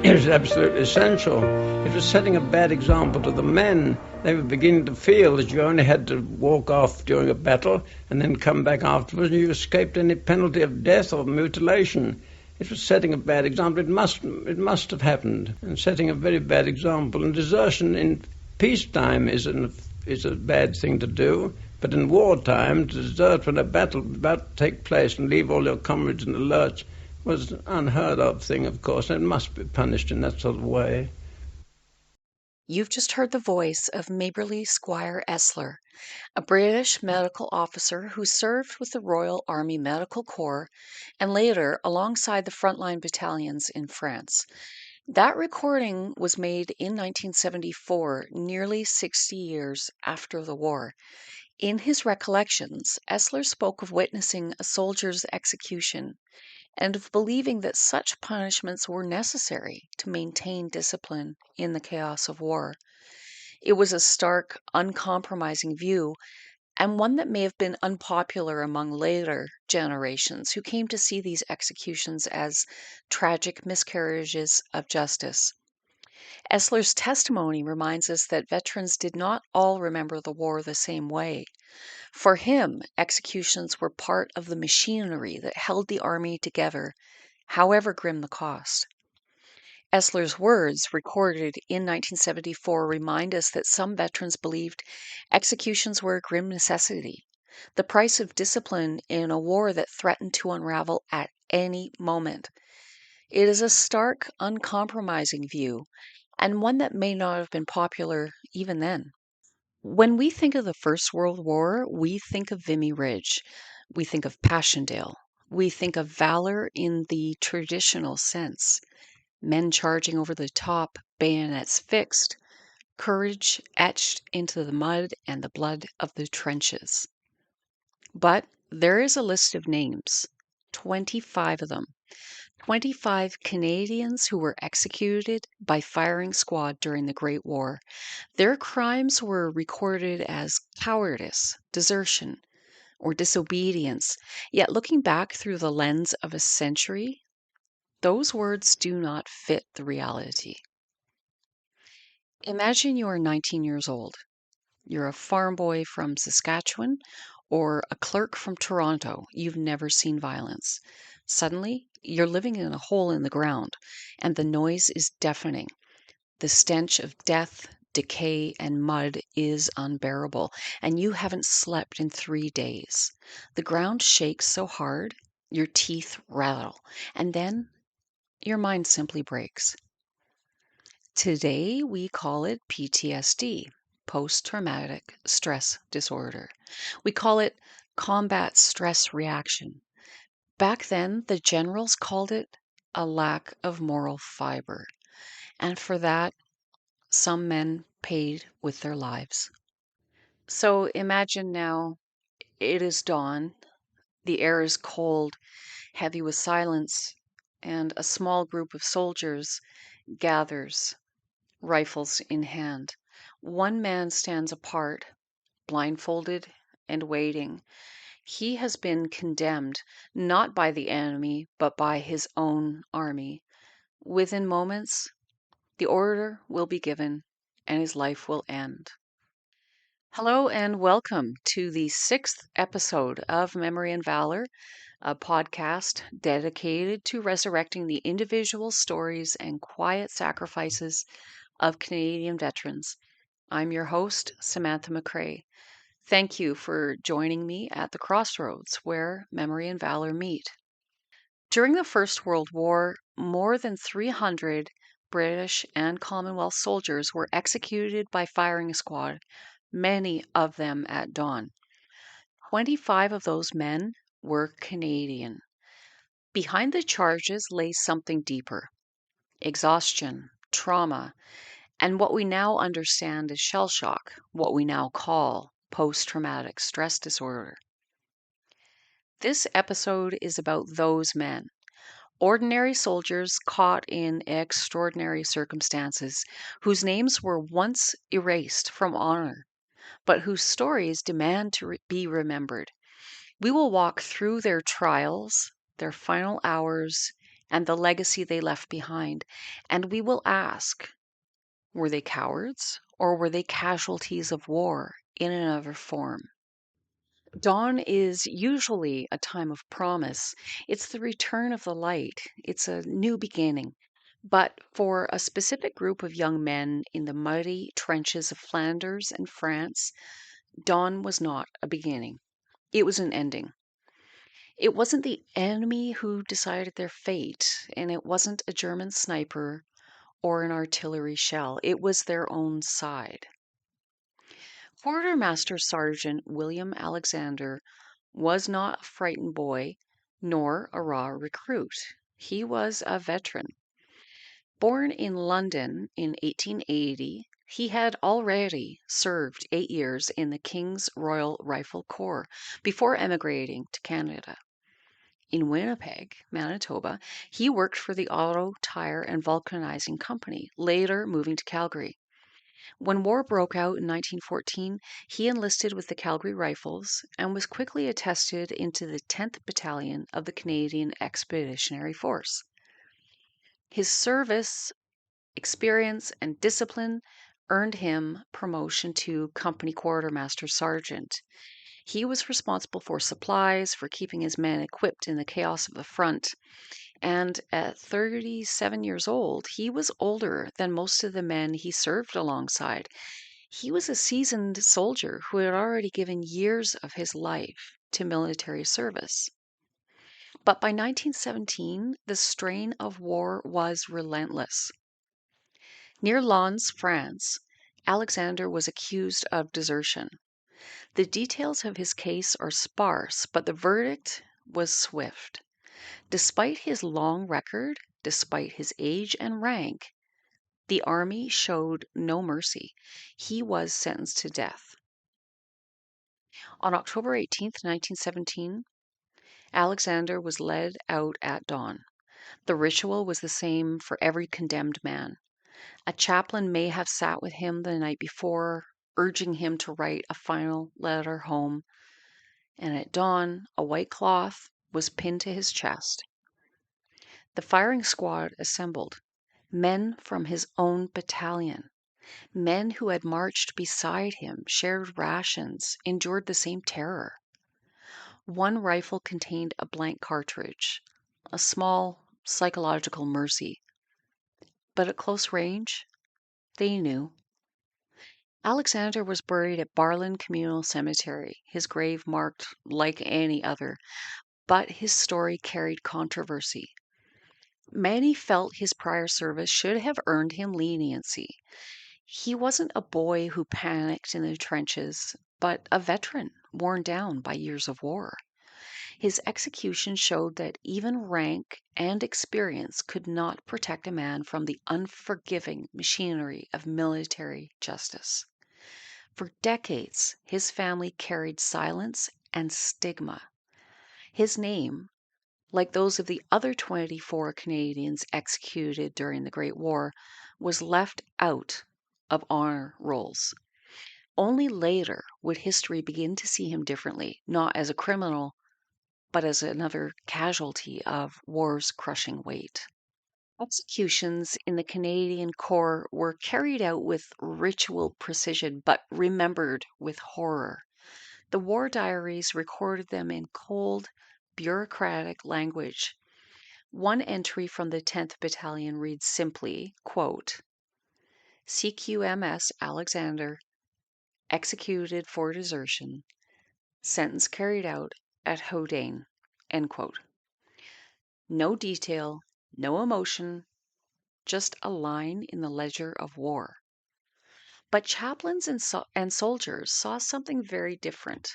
It was absolutely essential. It was setting a bad example to the men. They were beginning to feel that you only had to walk off during a battle and then come back afterwards and you escaped any penalty of death or mutilation. It was setting a bad example. It must have happened, and setting a very bad example. And desertion in peacetime is a bad thing to do, but in wartime, to desert when a battle is about to take place and leave all your comrades in the lurch was an unheard of thing, of course, and it must be punished in that sort of way. You've just heard the voice of Maberly Squire Esler, a British medical officer who served with the Royal Army Medical Corps and later alongside the frontline battalions in France. That recording was made in 1974, nearly 60 years after the war. In his recollections, Esler spoke of witnessing a soldier's execution and of believing that such punishments were necessary to maintain discipline in the chaos of war. It was a stark, uncompromising view, and one that may have been unpopular among later generations who came to see these executions as tragic miscarriages of justice. Esler's testimony reminds us that veterans did not all remember the war the same way. For him, executions were part of the machinery that held the army together, however grim the cost. Esler's words, recorded in 1974, remind us that some veterans believed executions were a grim necessity, the price of discipline in a war that threatened to unravel at any moment. It is a stark, uncompromising view, and one that may not have been popular even then. When we think of the First World War, we think of Vimy Ridge, we think of Passchendaele, we think of valor in the traditional sense. Men charging over the top, bayonets fixed, courage etched into the mud and the blood of the trenches. But there is a list of names, 25 of them. 25 Canadians who were executed by firing squad during the Great War. Their crimes were recorded as cowardice, desertion, or disobedience. Yet looking back through the lens of a century, those words do not fit the reality. Imagine you are 19 years old. You're a farm boy from Saskatchewan or a clerk from Toronto. You've never seen violence. Suddenly, you're living in a hole in the ground, and the noise is deafening. The stench of death, decay, and mud is unbearable, and you haven't slept in 3 days. The ground shakes so hard, your teeth rattle, and then your mind simply breaks. Today, we call it PTSD, post-traumatic stress disorder. We call it combat stress reaction. Back then, the generals called it a lack of moral fiber. And for that, some men paid with their lives. So imagine now it is dawn, the air is cold, heavy with silence, and a small group of soldiers gathers, rifles in hand. One man stands apart, blindfolded and waiting. He has been condemned not by the enemy, but by his own army. Within moments, the order will be given and his life will end. Hello and welcome to the 6th episode of Memory and Valour, a podcast dedicated to resurrecting the individual stories and quiet sacrifices of Canadian veterans. I'm your host, Samantha McCrae. Thank you for joining me at the crossroads where memory and valor meet. During the First World War, more than 300 British and Commonwealth soldiers were executed by firing squad, many of them at dawn. 25 of those men were Canadian. Behind the charges lay something deeper: exhaustion, trauma, and what we now understand as shell shock, what we now call post-traumatic stress disorder. This episode is about those men, ordinary soldiers caught in extraordinary circumstances, whose names were once erased from honor, but whose stories demand to be remembered. We will walk through their trials, their final hours, and the legacy they left behind. And we will ask, were they cowards or were they casualties of war in another form? Dawn is usually a time of promise. It's the return of the light. It's a new beginning. But for a specific group of young men in the muddy trenches of Flanders and France, dawn was not a beginning. It was an ending. It wasn't the enemy who decided their fate, and it wasn't a German sniper or an artillery shell. It was their own side. Quartermaster Sergeant William Alexander was not a frightened boy nor a raw recruit. He was a veteran. Born in London in 1880, he had already served 8 years in the King's Royal Rifle Corps before emigrating to Canada. In Winnipeg, Manitoba, he worked for the Auto, Tire, and Vulcanizing Company, later moving to Calgary. When war broke out in 1914, he enlisted with the Calgary Rifles and was quickly attested into the 10th Battalion of the Canadian Expeditionary Force. His service, experience, and discipline earned him promotion to company quartermaster sergeant. He was responsible for supplies, for keeping his men equipped in the chaos of the front. And at 37 years old, he was older than most of the men he served alongside. He was a seasoned soldier who had already given years of his life to military service. But by 1917, the strain of war was relentless. Near Lens, France, Alexander was accused of desertion. The details of his case are sparse, but the verdict was swift. Despite his long record, despite his age and rank, the army showed no mercy. He was sentenced to death. On October 18th, 1917, Alexander was led out at dawn. The ritual was the same for every condemned man. A chaplain may have sat with him the night before, urging him to write a final letter home, and at dawn a white cloth was pinned to his chest. The firing squad assembled, men from his own battalion, men who had marched beside him, shared rations, endured the same terror. One rifle contained a blank cartridge, a small psychological mercy. But at close range, they knew. Alexander was buried at Barlin Communal Cemetery, his grave marked like any other, but his story carried controversy. Many felt his prior service should have earned him leniency. He wasn't a boy who panicked in the trenches, but a veteran worn down by years of war. His execution showed that even rank and experience could not protect a man from the unforgiving machinery of military justice. For decades, his family carried silence and stigma. His name, like those of the other 24 Canadians executed during the Great War, was left out of honor rolls. Only later would history begin to see him differently, not as a criminal, but as another casualty of war's crushing weight. Executions in the Canadian Corps were carried out with ritual precision, but remembered with horror. The war diaries recorded them in cold, bureaucratic language. One entry from the 10th Battalion reads simply, quote, CQMS Alexander, executed for desertion, sentence carried out at Houdain, end quote. No detail, no emotion, just a line in the ledger of war. But chaplains and soldiers saw something very different.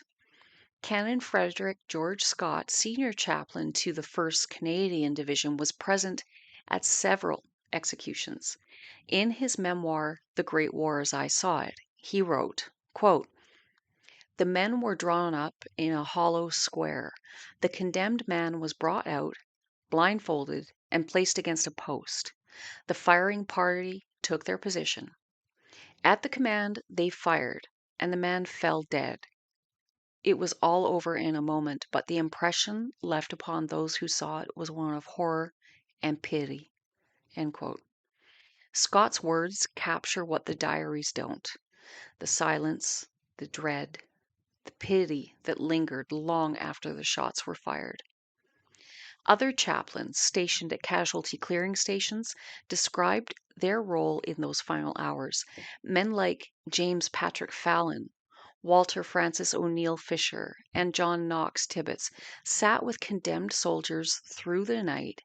Canon Frederick George Scott, senior chaplain to the 1st Canadian Division, was present at several executions. In his memoir, The Great War as I Saw It, he wrote, quote, the men were drawn up in a hollow square. The condemned man was brought out, blindfolded, and placed against a post. The firing party took their position. At the command, they fired, and the man fell dead. It was all over in a moment, but the impression left upon those who saw it was one of horror and pity." End quote. Scott's words capture what the diaries don't: the silence, the dread, the pity that lingered long after the shots were fired. Other chaplains stationed at casualty clearing stations described their role in those final hours. Men like James Patrick Fallon, Walter Francis O'Neill Fisher, and John Knox Tibbets sat with condemned soldiers through the night,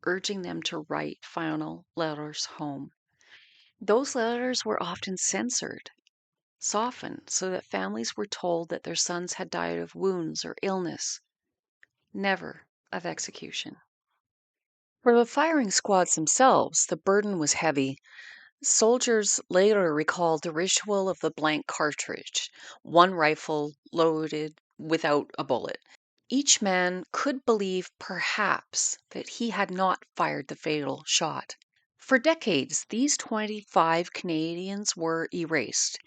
urging them to write final letters home. Those letters were often censored, softened, so that families were told that their sons had died of wounds or illness, never of execution. For the firing squads themselves, the burden was heavy. Soldiers later recalled the ritual of the blank cartridge, one rifle loaded without a bullet. Each man could believe, perhaps, that he had not fired the fatal shot. For decades, these 25 Canadians were erased.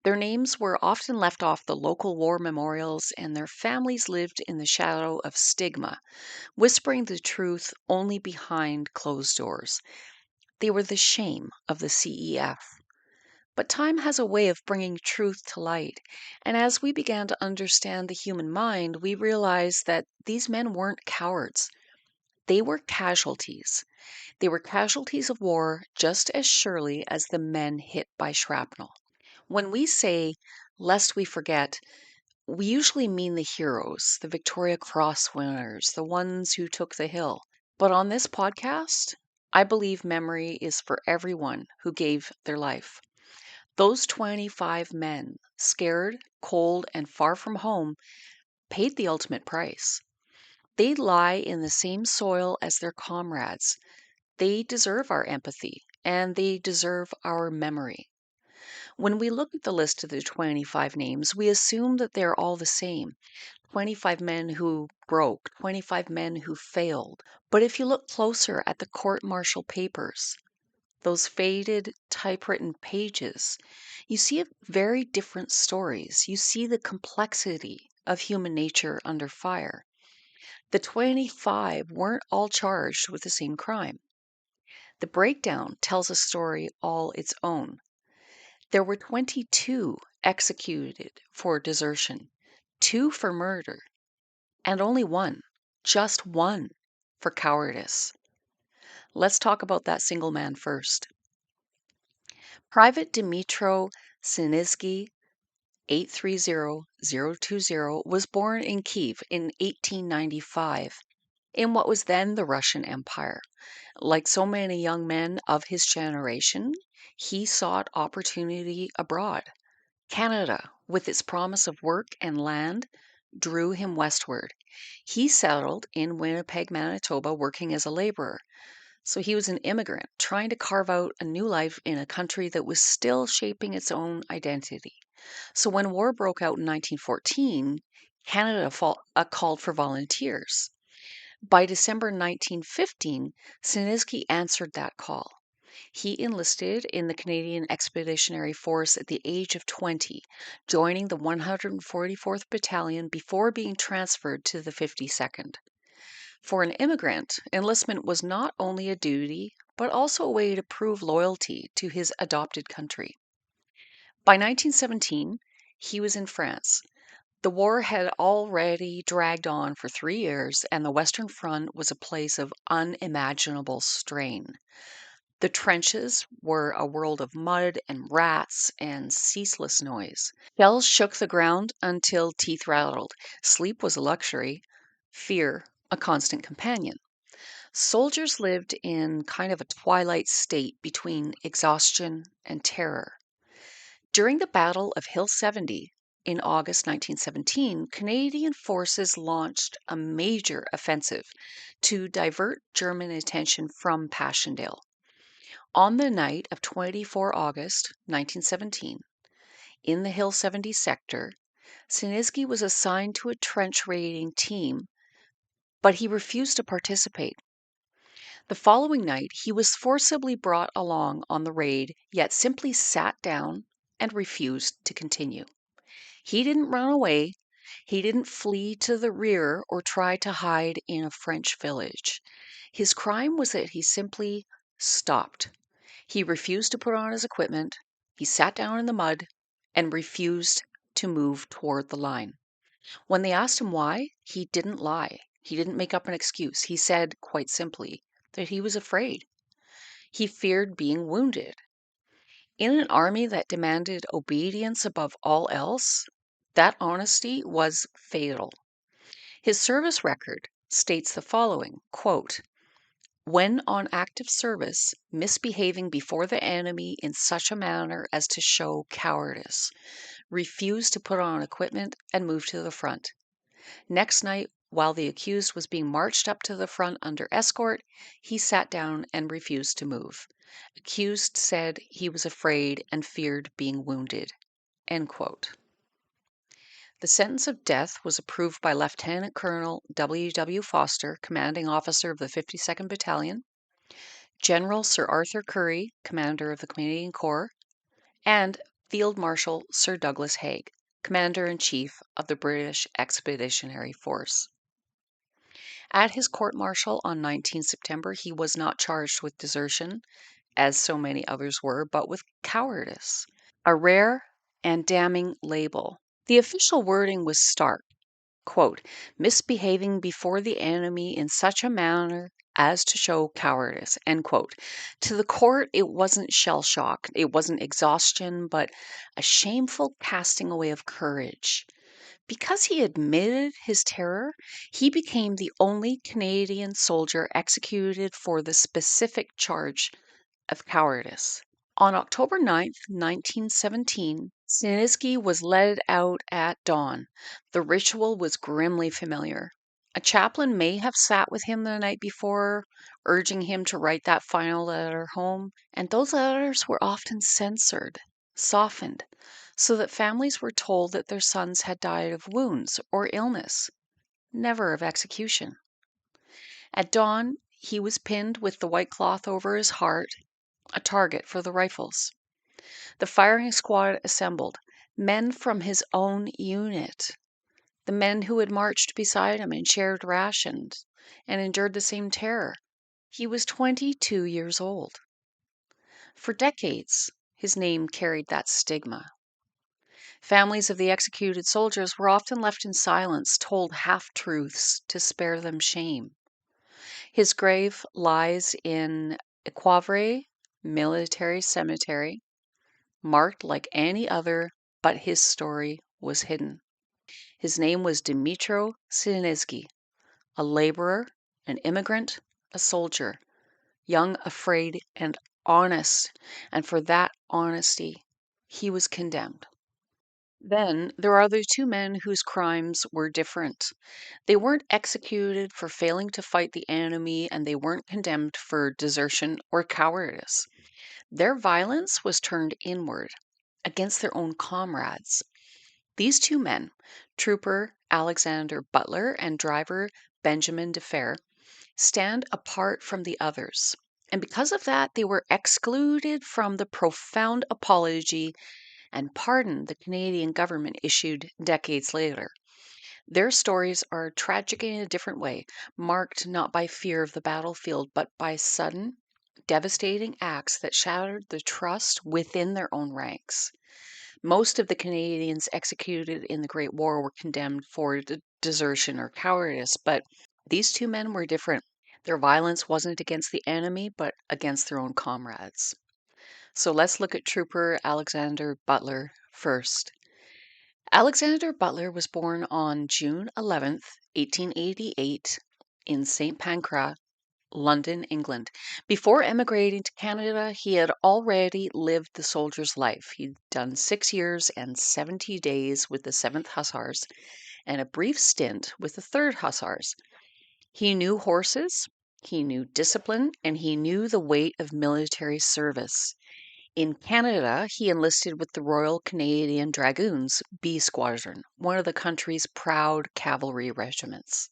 Their names were often left off the local war memorials, and their families lived in the shadow of stigma, whispering the truth only behind closed doors. They were the shame of the CEF. But time has a way of bringing truth to light, and as we began to understand the human mind, we realized that these men weren't cowards. They were casualties. They were casualties of war just as surely as the men hit by shrapnel. When we say, "lest we forget," we usually mean the heroes, the Victoria Cross winners, the ones who took the hill. But on this podcast, I believe memory is for everyone who gave their life. Those 25 men, scared, cold, and far from home, paid the ultimate price. They lie in the same soil as their comrades. They deserve our empathy, and they deserve our memory. When we look at the list of the 25 names, we assume that they're all the same. 25 men who broke, 25 men who failed. But if you look closer at the court-martial papers, those faded typewritten pages, you see very different stories. You see the complexity of human nature under fire. The 25 weren't all charged with the same crime. The breakdown tells a story all its own. There were 22 executed for desertion, 2 for murder, and only one, just one, for cowardice. Let's talk about that single man first. Private Dmytro Sinizky, 830020, was born in Kiev in 1895, in what was then the Russian Empire. Like so many young men of his generation, he sought opportunity abroad. Canada, with its promise of work and land, drew him westward. He settled in Winnipeg, Manitoba, working as a laborer. So he was an immigrant trying to carve out a new life in a country that was still shaping its own identity. So when war broke out in 1914, Canada called for volunteers. By December 1915, Sinizky answered that call. He enlisted in the Canadian Expeditionary Force at the age of 20, joining the 144th Battalion before being transferred to the 52nd. For an immigrant, enlistment was not only a duty, but also a way to prove loyalty to his adopted country. By 1917, he was in France. The war had already dragged on for 3 years, and the Western Front was a place of unimaginable strain. The trenches were a world of mud and rats and ceaseless noise. Shells shook the ground until teeth rattled. Sleep was a luxury, fear a constant companion. Soldiers lived in kind of a twilight state between exhaustion and terror. During the Battle of Hill 70 in August 1917, Canadian forces launched a major offensive to divert German attention from Passchendaele. On the night of 24 August 1917, in the Hill 70 sector, Sinizky was assigned to a trench raiding team, but he refused to participate. The following night, he was forcibly brought along on the raid, yet simply sat down and refused to continue. He didn't run away. He didn't flee to the rear or try to hide in a French village. His crime was that he simply stopped. He refused to put on his equipment, he sat down in the mud, and refused to move toward the line. When they asked him why, he didn't lie. He didn't make up an excuse. He said, quite simply, that he was afraid. He feared being wounded. In an army that demanded obedience above all else, that honesty was fatal. His service record states the following, quote, when on active service, misbehaving before the enemy in such a manner as to show cowardice, refused to put on equipment and move to the front. Next night, while the accused was being marched up to the front under escort, he sat down and refused to move. Accused said he was afraid and feared being wounded. End quote. The sentence of death was approved by Lieutenant Colonel W. W. Foster, commanding officer of the 52nd Battalion, General Sir Arthur Currie, commander of the Canadian Corps, and Field Marshal Sir Douglas Haig, Commander-in-Chief of the British Expeditionary Force. At his court-martial on 19 September, he was not charged with desertion, as so many others were, but with cowardice, a rare and damning label. The official wording was stark, quote, misbehaving before the enemy in such a manner as to show cowardice, end quote. To the court, it wasn't shell shock, it wasn't exhaustion, but a shameful casting away of courage. Because he admitted his terror, he became the only Canadian soldier executed for the specific charge of cowardice. On October 9th, 1917, Siniski was led out at dawn. The ritual was grimly familiar. A chaplain may have sat with him the night before, urging him to write that final letter home, and those letters were often censored, softened, so that families were told that their sons had died of wounds or illness, never of execution. At dawn, he was pinned with the white cloth over his heart, a target for the rifles. The firing squad assembled, men from his own unit, the men who had marched beside him and shared rations and endured the same terror. He was 22 years old. For decades, his name carried that stigma. Families of the executed soldiers were often left in silence, told half-truths to spare them shame. His grave lies in Equavre Military Cemetery, marked like any other, but his story was hidden. His name was Dmytro Siniski, a laborer, an immigrant, a soldier, young, afraid, and honest, and for that honesty he was condemned. Then there are the two men whose crimes were different. They weren't executed for failing to fight the enemy, and they weren't condemned for desertion or cowardice. Their violence was turned inward, against their own comrades. These two men, Trooper Alexander Butler and driver Benjamin DeFer, stand apart from the others. And because of that, they were excluded from the profound apology and pardon the Canadian government issued decades later. Their stories are tragic in a different way, marked not by fear of the battlefield, but by sudden, devastating acts that shattered the trust within their own ranks. Most of the Canadians executed in the Great War were condemned for desertion or cowardice, but these two men were different. Their violence wasn't against the enemy, but against their own comrades. So let's look at Trooper Alexander Butler first. Alexander Butler was born on June 11th, 1888, in St. Pancras, London, England. Before emigrating to Canada, he had already lived the soldier's life. He'd done 6 years and 70 days with the 7th Hussars and a brief stint with the 3rd Hussars. He knew horses, he knew discipline, and he knew the weight of military service. In Canada, he enlisted with the Royal Canadian Dragoons B Squadron, one of the country's proud cavalry regiments.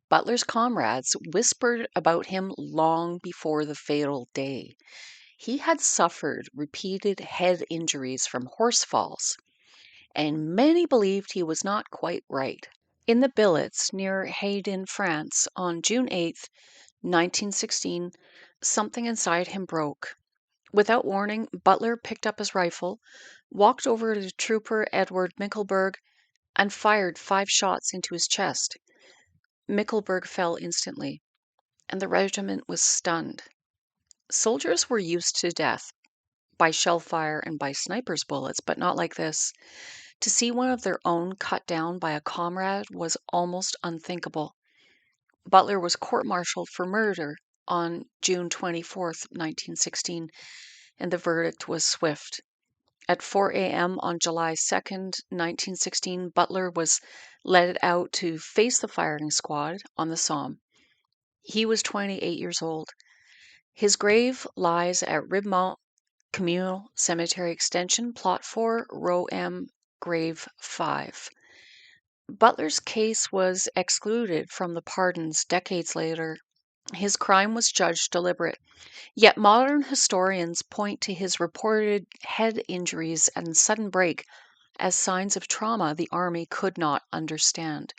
Butler's comrades whispered about him long before the fatal day. He had suffered repeated head injuries from horse falls, and many believed he was not quite right. In the billets near Hayden, France, on June 8th, 1916, something inside him broke. Without warning, Butler picked up his rifle, walked over to Trooper Edward Mickelberg, and fired 5 shots into his chest. Mickelberg fell instantly, and the regiment was stunned. Soldiers were used to death by shell fire and by snipers' bullets, but not like this. To see one of their own cut down by a comrade was almost unthinkable. Butler was court-martialed for murder on June 24th, 1916, and the verdict was swift. At 4 a.m. on July 2nd, 1916, Butler was led out to face the firing squad on the Somme. He was 28 years old. His grave lies at Ribemont Communal Cemetery Extension, Plot 4, Row M, Grave 5. Butler's case was excluded from the pardons decades later. His crime was judged deliberate, yet modern historians point to his reported head injuries and sudden break as signs of trauma the army could not understand.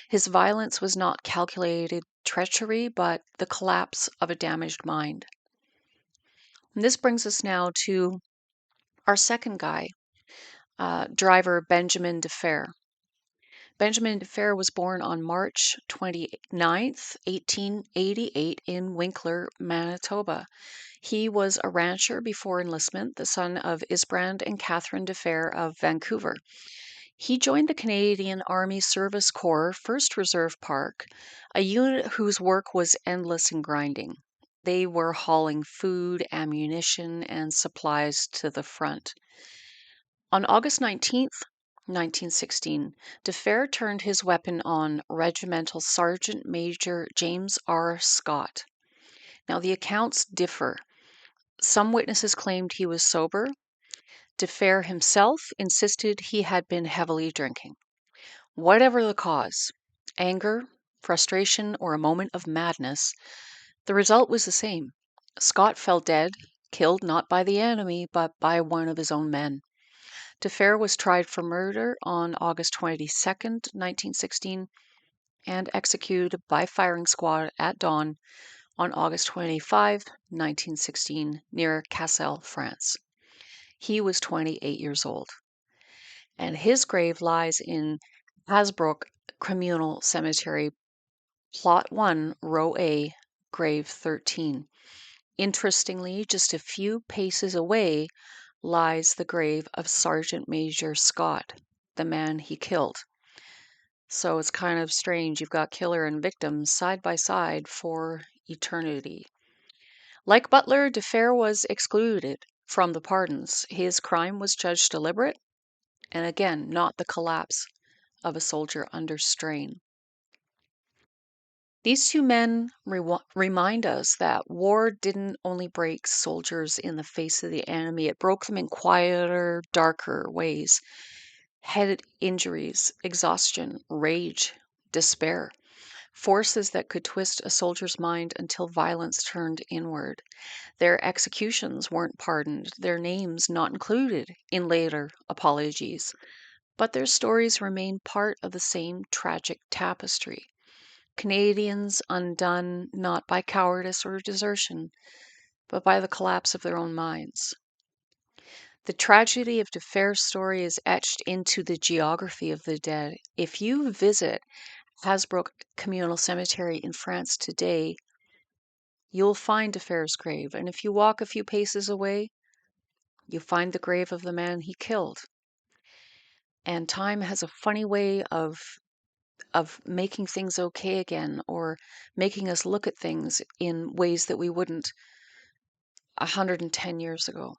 His violence was not calculated treachery, but the collapse of a damaged mind. And this brings us now to our second guy, driver Benjamin Defer. Benjamin Defer was born on March 29th, 1888 in Winkler, Manitoba. He was a rancher before enlistment, the son of Isbrand and Catherine Defer of Vancouver. He joined the Canadian Army Service Corps 1st Reserve Park, a unit whose work was endless and grinding. They were hauling food, ammunition, and supplies to the front. On August 19th, 1916, Defer turned his weapon on Regimental Sergeant Major James R. Scott. Now, the accounts differ. Some witnesses claimed he was sober. Defer himself insisted he had been heavily drinking. Whatever the cause, anger, frustration, or a moment of madness, the result was the same. Scott fell dead, killed not by the enemy, but by one of his own men. Defer was tried for murder on August 22nd, 1916, and executed by firing squad at dawn on August 25, 1916, near Cassel, France. He was 28 years old, and his grave lies in Hasbrook Communal Cemetery, Plot 1, Row A, Grave 13. Interestingly, just a few paces away lies the grave of Sergeant Major Scott, the man he killed. So it's kind of strange. You've got killer and victim side by side for eternity. Like Butler, Defer was excluded from the pardons. His crime was judged deliberate, and again, not the collapse of a soldier under strain. These two men remind us that war didn't only break soldiers in the face of the enemy, it broke them in quieter, darker ways. Head injuries, exhaustion, rage, despair. Forces that could twist a soldier's mind until violence turned inward. Their executions weren't pardoned, their names not included in later apologies, but their stories remain part of the same tragic tapestry. Canadians undone not by cowardice or desertion, but by the collapse of their own minds. The tragedy of Defer's story is etched into the geography of the dead. If you visit Hasbrook Communal Cemetery in France today, you'll find Defer's grave, and if you walk a few paces away, you'll find the grave of the man he killed. And time has a funny way of making things okay again, or making us look at things in ways that we wouldn't 110 years ago.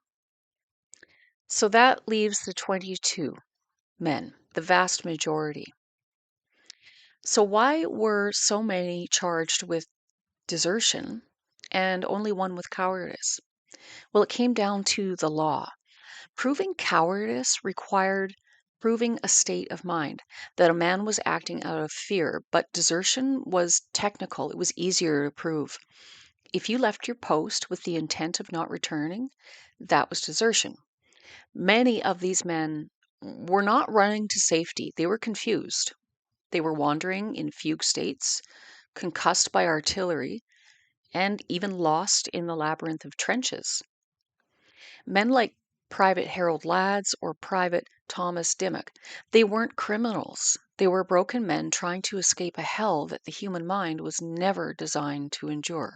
So that leaves the 22 men, the vast majority. So why were so many charged with desertion and only one with cowardice? Well, it came down to the law. Proving cowardice required proving a state of mind, that a man was acting out of fear, but desertion was technical, it was easier to prove. If you left your post with the intent of not returning, that was desertion. Many of these men were not running to safety, they were confused. They were wandering in fugue states, concussed by artillery, and even lost in the labyrinth of trenches. Men like Private Harold Lads or Private Thomas Dimmock, they weren't criminals. They were broken men trying to escape a hell that the human mind was never designed to endure.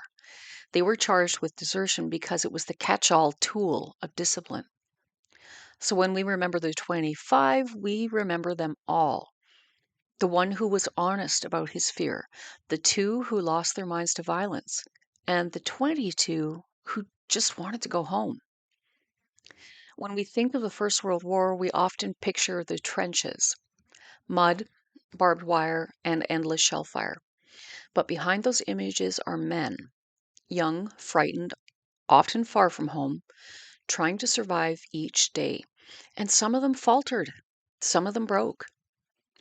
They were charged with desertion because it was the catch-all tool of discipline. So when we remember the 25, we remember them all. The one who was honest about his fear, the two who lost their minds to violence, and the 22 who just wanted to go home. When we think of the First World War, we often picture the trenches, mud, barbed wire, and endless shell fire. But behind those images are men, young, frightened, often far from home, trying to survive each day. And some of them faltered, some of them broke.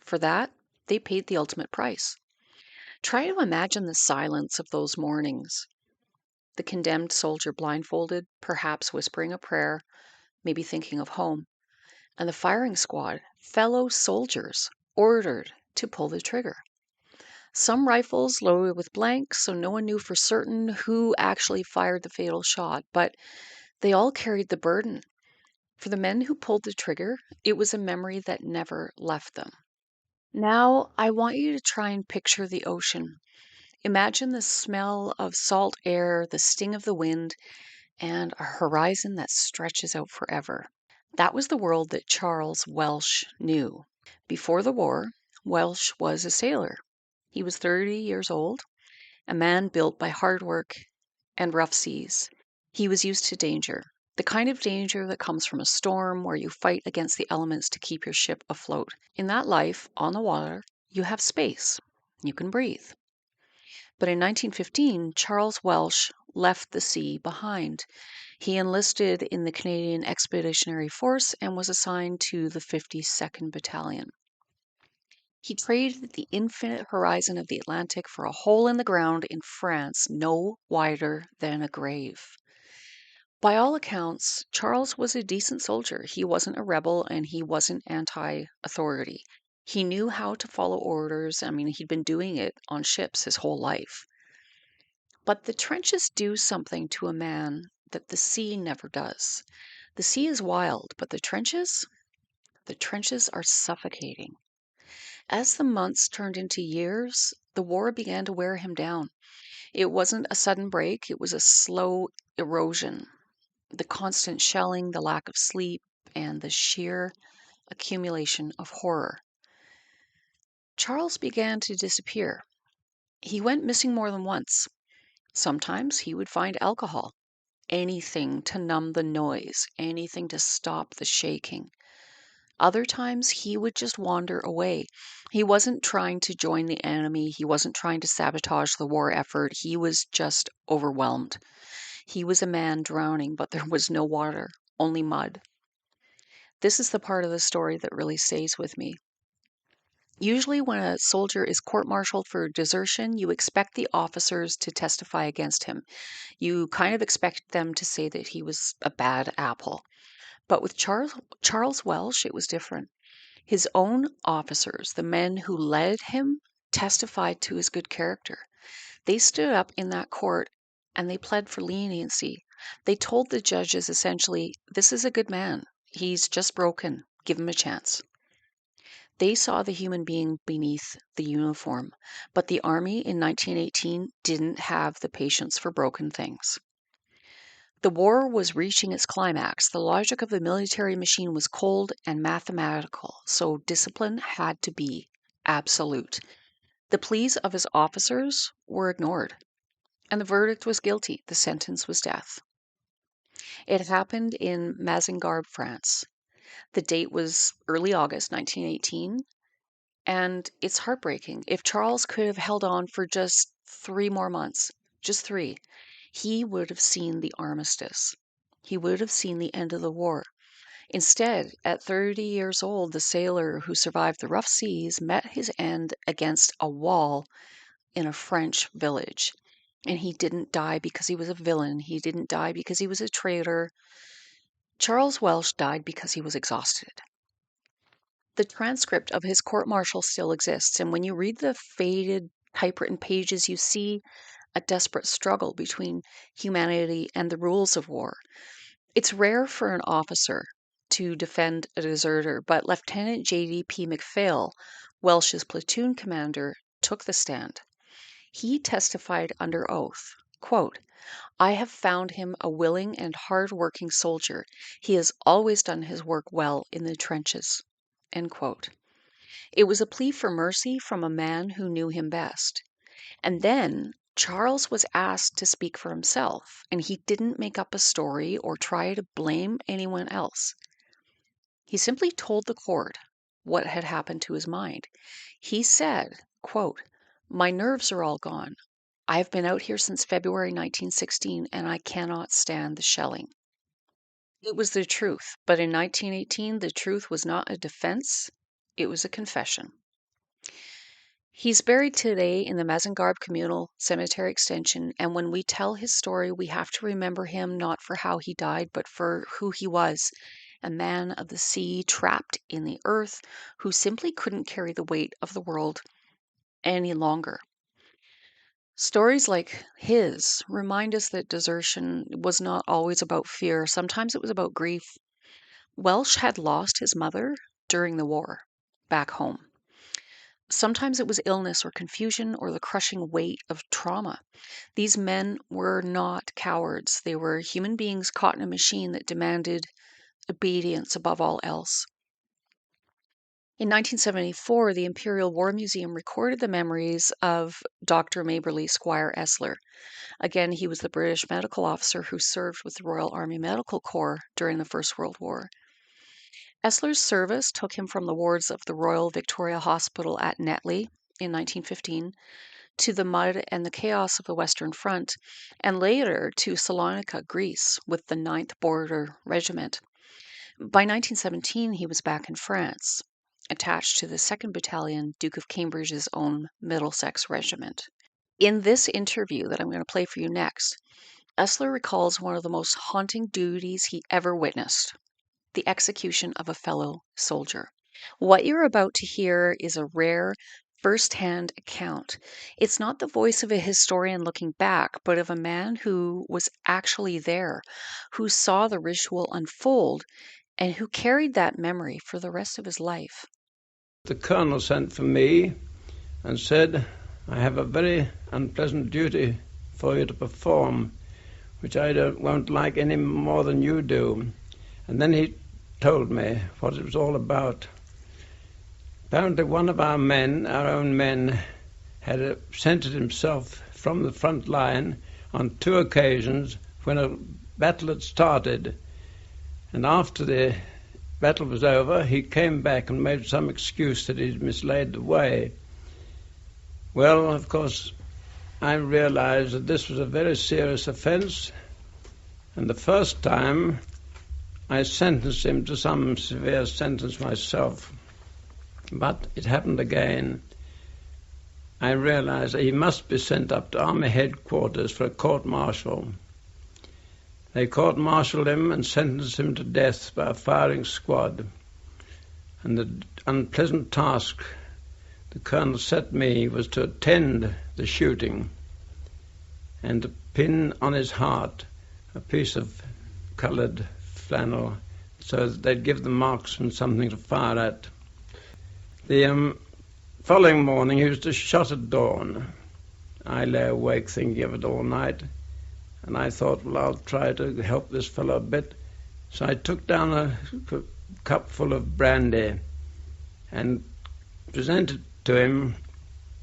For that, they paid the ultimate price. Try to imagine the silence of those mornings. The condemned soldier blindfolded, perhaps whispering a prayer, maybe thinking of home, and the firing squad, fellow soldiers, ordered to pull the trigger. Some rifles loaded with blanks, so no one knew for certain who actually fired the fatal shot, but they all carried the burden. For the men who pulled the trigger, it was a memory that never left them. Now, I want you to try and picture the ocean. Imagine the smell of salt air, the sting of the wind, and a horizon that stretches out forever. That was the world that Charles Welsh knew. Before the war, Welsh was a sailor. He was 30 years old, a man built by hard work and rough seas. He was used to danger, the kind of danger that comes from a storm where you fight against the elements to keep your ship afloat. In that life, on the water, you have space. You can breathe. But in 1915, Charles Welsh left the sea behind. He enlisted in the Canadian Expeditionary Force and was assigned to the 52nd Battalion. He traded the infinite horizon of the Atlantic for a hole in the ground in France no wider than a grave. By all accounts, Charles was a decent soldier. He wasn't a rebel and he wasn't anti-authority. He knew how to follow orders. I mean, he'd been doing it on ships his whole life. But the trenches do something to a man that the sea never does. The sea is wild, but the trenches are suffocating. As the months turned into years, the war began to wear him down. It wasn't a sudden break, it was a slow erosion. The constant shelling, the lack of sleep, and the sheer accumulation of horror. Charles began to disappear. He went missing more than once. Sometimes he would find alcohol, anything to numb the noise, anything to stop the shaking. Other times he would just wander away. He wasn't trying to join the enemy. He wasn't trying to sabotage the war effort. He was just overwhelmed. He was a man drowning, but there was no water, only mud. This is the part of the story that really stays with me. Usually when a soldier is court-martialed for desertion, you expect the officers to testify against him. You kind of expect them to say that he was a bad apple. But with Charles Welsh, it was different. His own officers, the men who led him, testified to his good character. They stood up in that court and they pled for leniency. They told the judges essentially, this is a good man. He's just broken. Give him a chance. They saw the human being beneath the uniform, but the army in 1918 didn't have the patience for broken things. The war was reaching its climax. The logic of the military machine was cold and mathematical, so discipline had to be absolute. The pleas of his officers were ignored, and the verdict was guilty. The sentence was death. It happened in Mazingarbe, France. The date was early August 1918, and it's heartbreaking. If Charles could have held on for just 3 more months, just 3, he would have seen the armistice. He would have seen the end of the war. Instead, at 30 years old, the sailor who survived the rough seas met his end against a wall in a French village. And he didn't die because he was a villain. He didn't die because he was a traitor. Charles Welsh died because he was exhausted. The transcript of his court-martial still exists, and when you read the faded typewritten pages, you see a desperate struggle between humanity and the rules of war. It's rare for an officer to defend a deserter, but Lieutenant J.D.P. MacPhail, Welsh's platoon commander, took the stand. He testified under oath, quote, "I have found him a willing and hard-working soldier. He has always done his work well in the trenches." End quote. It was a plea for mercy from a man who knew him best. And then Charles was asked to speak for himself, and he didn't make up a story or try to blame anyone else. He simply told the court what had happened to his mind. He said, quote, "My nerves are all gone. I have been out here since February 1916, and I cannot stand the shelling." It was the truth, but in 1918, the truth was not a defense, it was a confession. He's buried today in the Mazengarb Communal Cemetery Extension, and when we tell his story, we have to remember him not for how he died, but for who he was, a man of the sea trapped in the earth who simply couldn't carry the weight of the world any longer. Stories like his remind us that desertion was not always about fear. Sometimes it was about grief. Welsh had lost his mother during the war back home. Sometimes it was illness or confusion or the crushing weight of trauma. These men were not cowards. They were human beings caught in a machine that demanded obedience above all else. In 1974, the Imperial War Museum recorded the memories of Dr. Maberly Squire Esler. Again, he was the British medical officer who served with the Royal Army Medical Corps during the First World War. Esler's service took him from the wards of the Royal Victoria Hospital at Netley in 1915 to the mud and the chaos of the Western Front, and later to Salonika, Greece, with the 9th Border Regiment. By 1917, he was back in France, attached to the 2nd Battalion, Duke of Cambridge's own Middlesex Regiment. In this interview that I'm going to play for you next, Esler recalls one of the most haunting duties he ever witnessed: the execution of a fellow soldier. What you're about to hear is a rare, first-hand account. It's not the voice of a historian looking back, but of a man who was actually there, who saw the ritual unfold, and who carried that memory for the rest of his life. The colonel sent for me and said, "I have a very unpleasant duty for you to perform, which I won't like any more than you do." And then he told me what it was all about. Apparently one of our men, our own men, had absented himself from the front line on 2 occasions when a battle had started. And after the battle was over, he came back and made some excuse that he'd mislaid the way. Well, of course, I realized that this was a very serious offense, and the first time I sentenced him to some severe sentence myself. But it happened again. I realized that he must be sent up to Army headquarters for a court-martial. They court-martialed him and sentenced him to death by a firing squad. And the unpleasant task the colonel set me was to attend the shooting and to pin on his heart a piece of coloured flannel so that they'd give the marksman something to fire at. The following morning he was to shot at dawn. I lay awake thinking of it all night, and I thought, well, I'll try to help this fellow a bit. So I took down a cup full of brandy and presented it to him,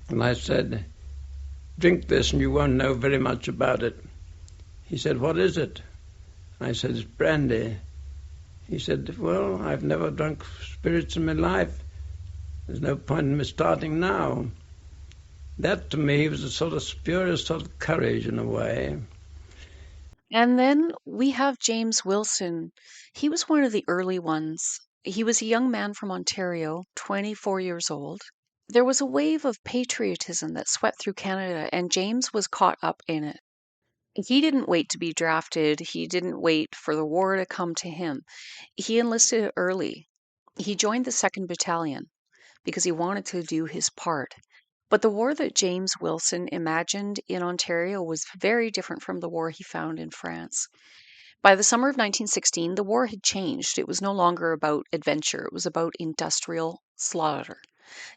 and I said, "Drink this and you won't know very much about it." He said, "What is it?" I said, "It's brandy." He said, "Well, I've never drunk spirits in my life. There's no point in me starting now." That to me was a sort of spurious sort of courage in a way. And then we have James Wilson. He was one of the early ones. He was a young man from Ontario, 24 years old. There was a wave of patriotism that swept through Canada, and James was caught up in it. He didn't wait to be drafted. He didn't wait for the war to come to him. He enlisted early. He joined the 2nd Battalion because he wanted to do his part. But the war that James Wilson imagined in Ontario was very different from the war he found in France. By the summer of 1916, the war had changed. It was no longer about adventure, it was about industrial slaughter.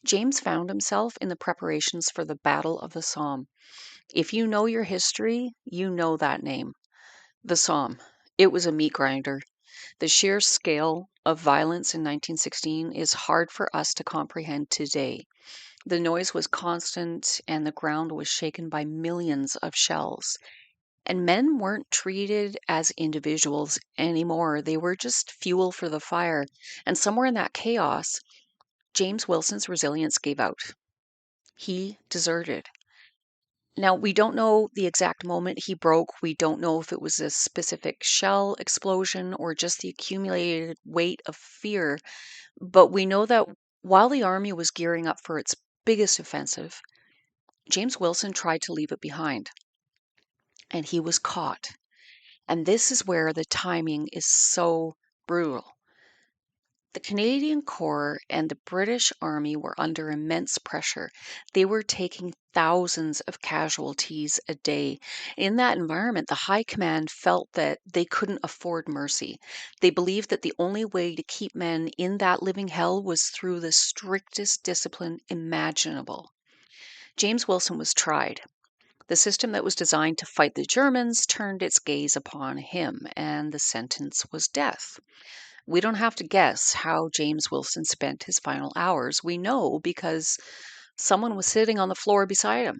James found himself in the preparations for the Battle of the Somme. If you know your history, you know that name. The Somme. It was a meat grinder. The sheer scale of violence in 1916 is hard for us to comprehend today. The noise was constant and the ground was shaken by millions of shells. And men weren't treated as individuals anymore. They were just fuel for the fire. And somewhere in that chaos, James Wilson's resilience gave out. He deserted. Now, we don't know the exact moment he broke. We don't know if it was a specific shell explosion or just the accumulated weight of fear. But we know that while the army was gearing up for its biggest offensive, James Wilson tried to leave it behind. And he was caught. And this is where the timing is so brutal. The Canadian Corps and the British Army were under immense pressure. They were taking thousands of casualties a day. In that environment, the high command felt that they couldn't afford mercy. They believed that the only way to keep men in that living hell was through the strictest discipline imaginable. James Wilson was tried. The system that was designed to fight the Germans turned its gaze upon him, and the sentence was death. We don't have to guess how James Wilson spent his final hours. We know because someone was sitting on the floor beside him.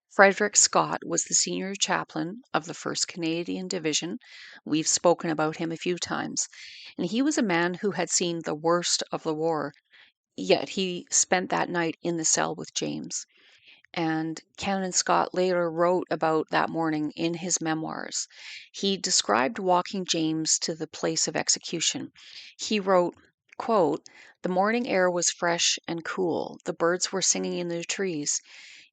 Frederick Scott was the senior chaplain of the 1st Canadian Division. We've spoken about him a few times. And he was a man who had seen the worst of the war, yet he spent that night in the cell with James. And Canon Scott later wrote about that morning in his memoirs. He described walking James to the place of execution. He wrote, quote, "The morning air was fresh and cool. The birds were singing in the trees.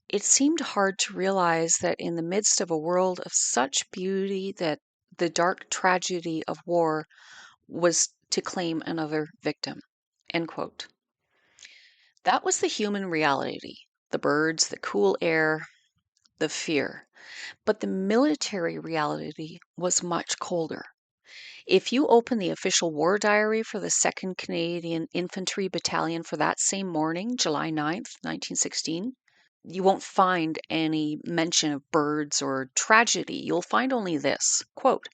It seemed hard to realize that in the midst of a world of such beauty that the dark tragedy of war was to claim another victim." End quote. That was the human reality. The birds, the cool air, the fear. But the military reality was much colder. If you open the official war diary for the 2nd Canadian Infantry Battalion for that same morning, July 9th, 1916, you won't find any mention of birds or tragedy. You'll find only this, quote,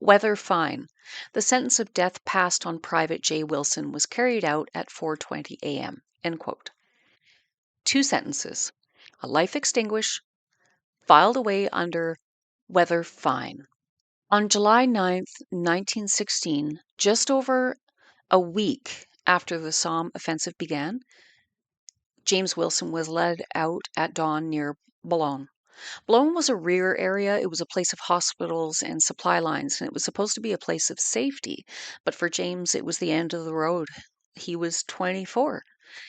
"Weather fine. The sentence of death passed on Private J. Wilson was carried out at 4:20 a.m." End quote. 2 sentences. A life extinguished, filed away under weather fine. On July 9th, 1916, just over a week after the Somme offensive began, James Wilson was led out at dawn near Boulogne. Boulogne was a rear area. It was a place of hospitals and supply lines, and it was supposed to be a place of safety. But for James, it was the end of the road. He was 24.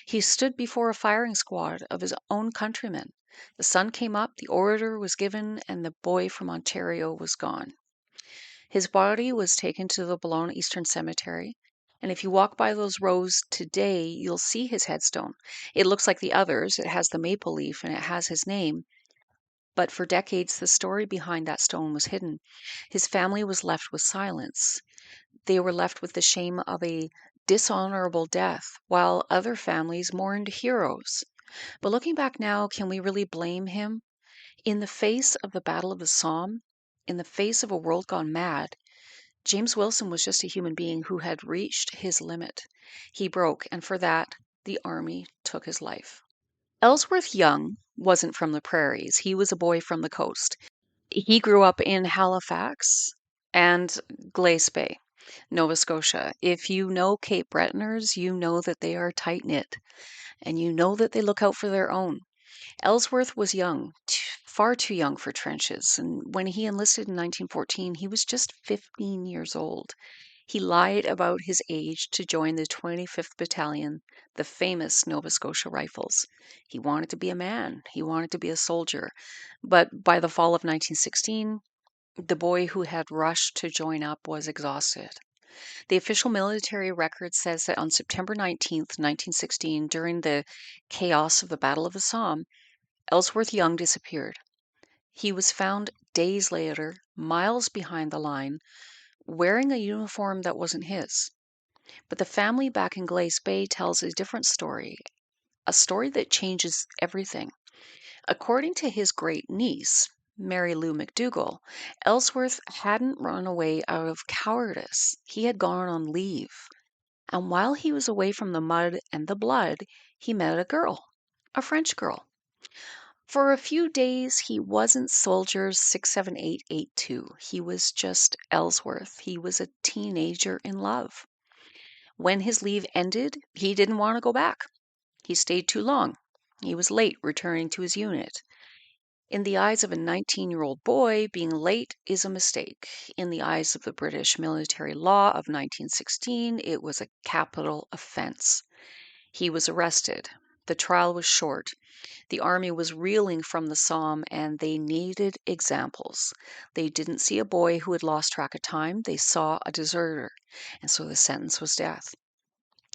He stood before a firing squad of his own countrymen. The sun came up, the order was given, and the boy from Ontario was gone. His body was taken to the Boulogne Eastern Cemetery, and if you walk by those rows today, you'll see his headstone. It looks like the others. It has the maple leaf and it has his name. But for decades, the story behind that stone was hidden. His family was left with silence. They were left with the shame of a dishonorable death, while other families mourned heroes. But looking back now, can we really blame him? In the face of the Battle of the Somme, in the face of a world gone mad, James Wilson was just a human being who had reached his limit. He broke, and for that, the army took his life. Ellsworth Young wasn't from the prairies. He was a boy from the coast. He grew up in Halifax and Glace Bay, Nova Scotia. If you know Cape Bretoners, you know that they are tight-knit, and you know that they look out for their own. Ellsworth was young, far too young for trenches, and when he enlisted in 1914, he was just 15 years old. He lied about his age to join the 25th Battalion, the famous Nova Scotia Rifles. He wanted to be a man. He wanted to be a soldier. But by the fall of 1916, the boy who had rushed to join up was exhausted. The official military record says that on September 19th, 1916, during the chaos of the Battle of the Somme, Ellsworth Young disappeared. He was found days later, miles behind the line, wearing a uniform that wasn't his. But the family back in Glace Bay tells a different story, a story that changes everything. According to his great niece, Mary Lou McDougall, Ellsworth hadn't run away out of cowardice. He had gone on leave. And while he was away from the mud and the blood, he met a girl, a French girl. For a few days, he wasn't Soldier 67882. He was just Ellsworth. He was a teenager in love. When his leave ended, he didn't want to go back. He stayed too long. He was late returning to his unit. In the eyes of a 19-year-old boy, being late is a mistake. In the eyes of the British military law of 1916, it was a capital offense. He was arrested. The trial was short. The army was reeling from the Somme, and they needed examples. They didn't see a boy who had lost track of time. They saw a deserter, and so the sentence was death.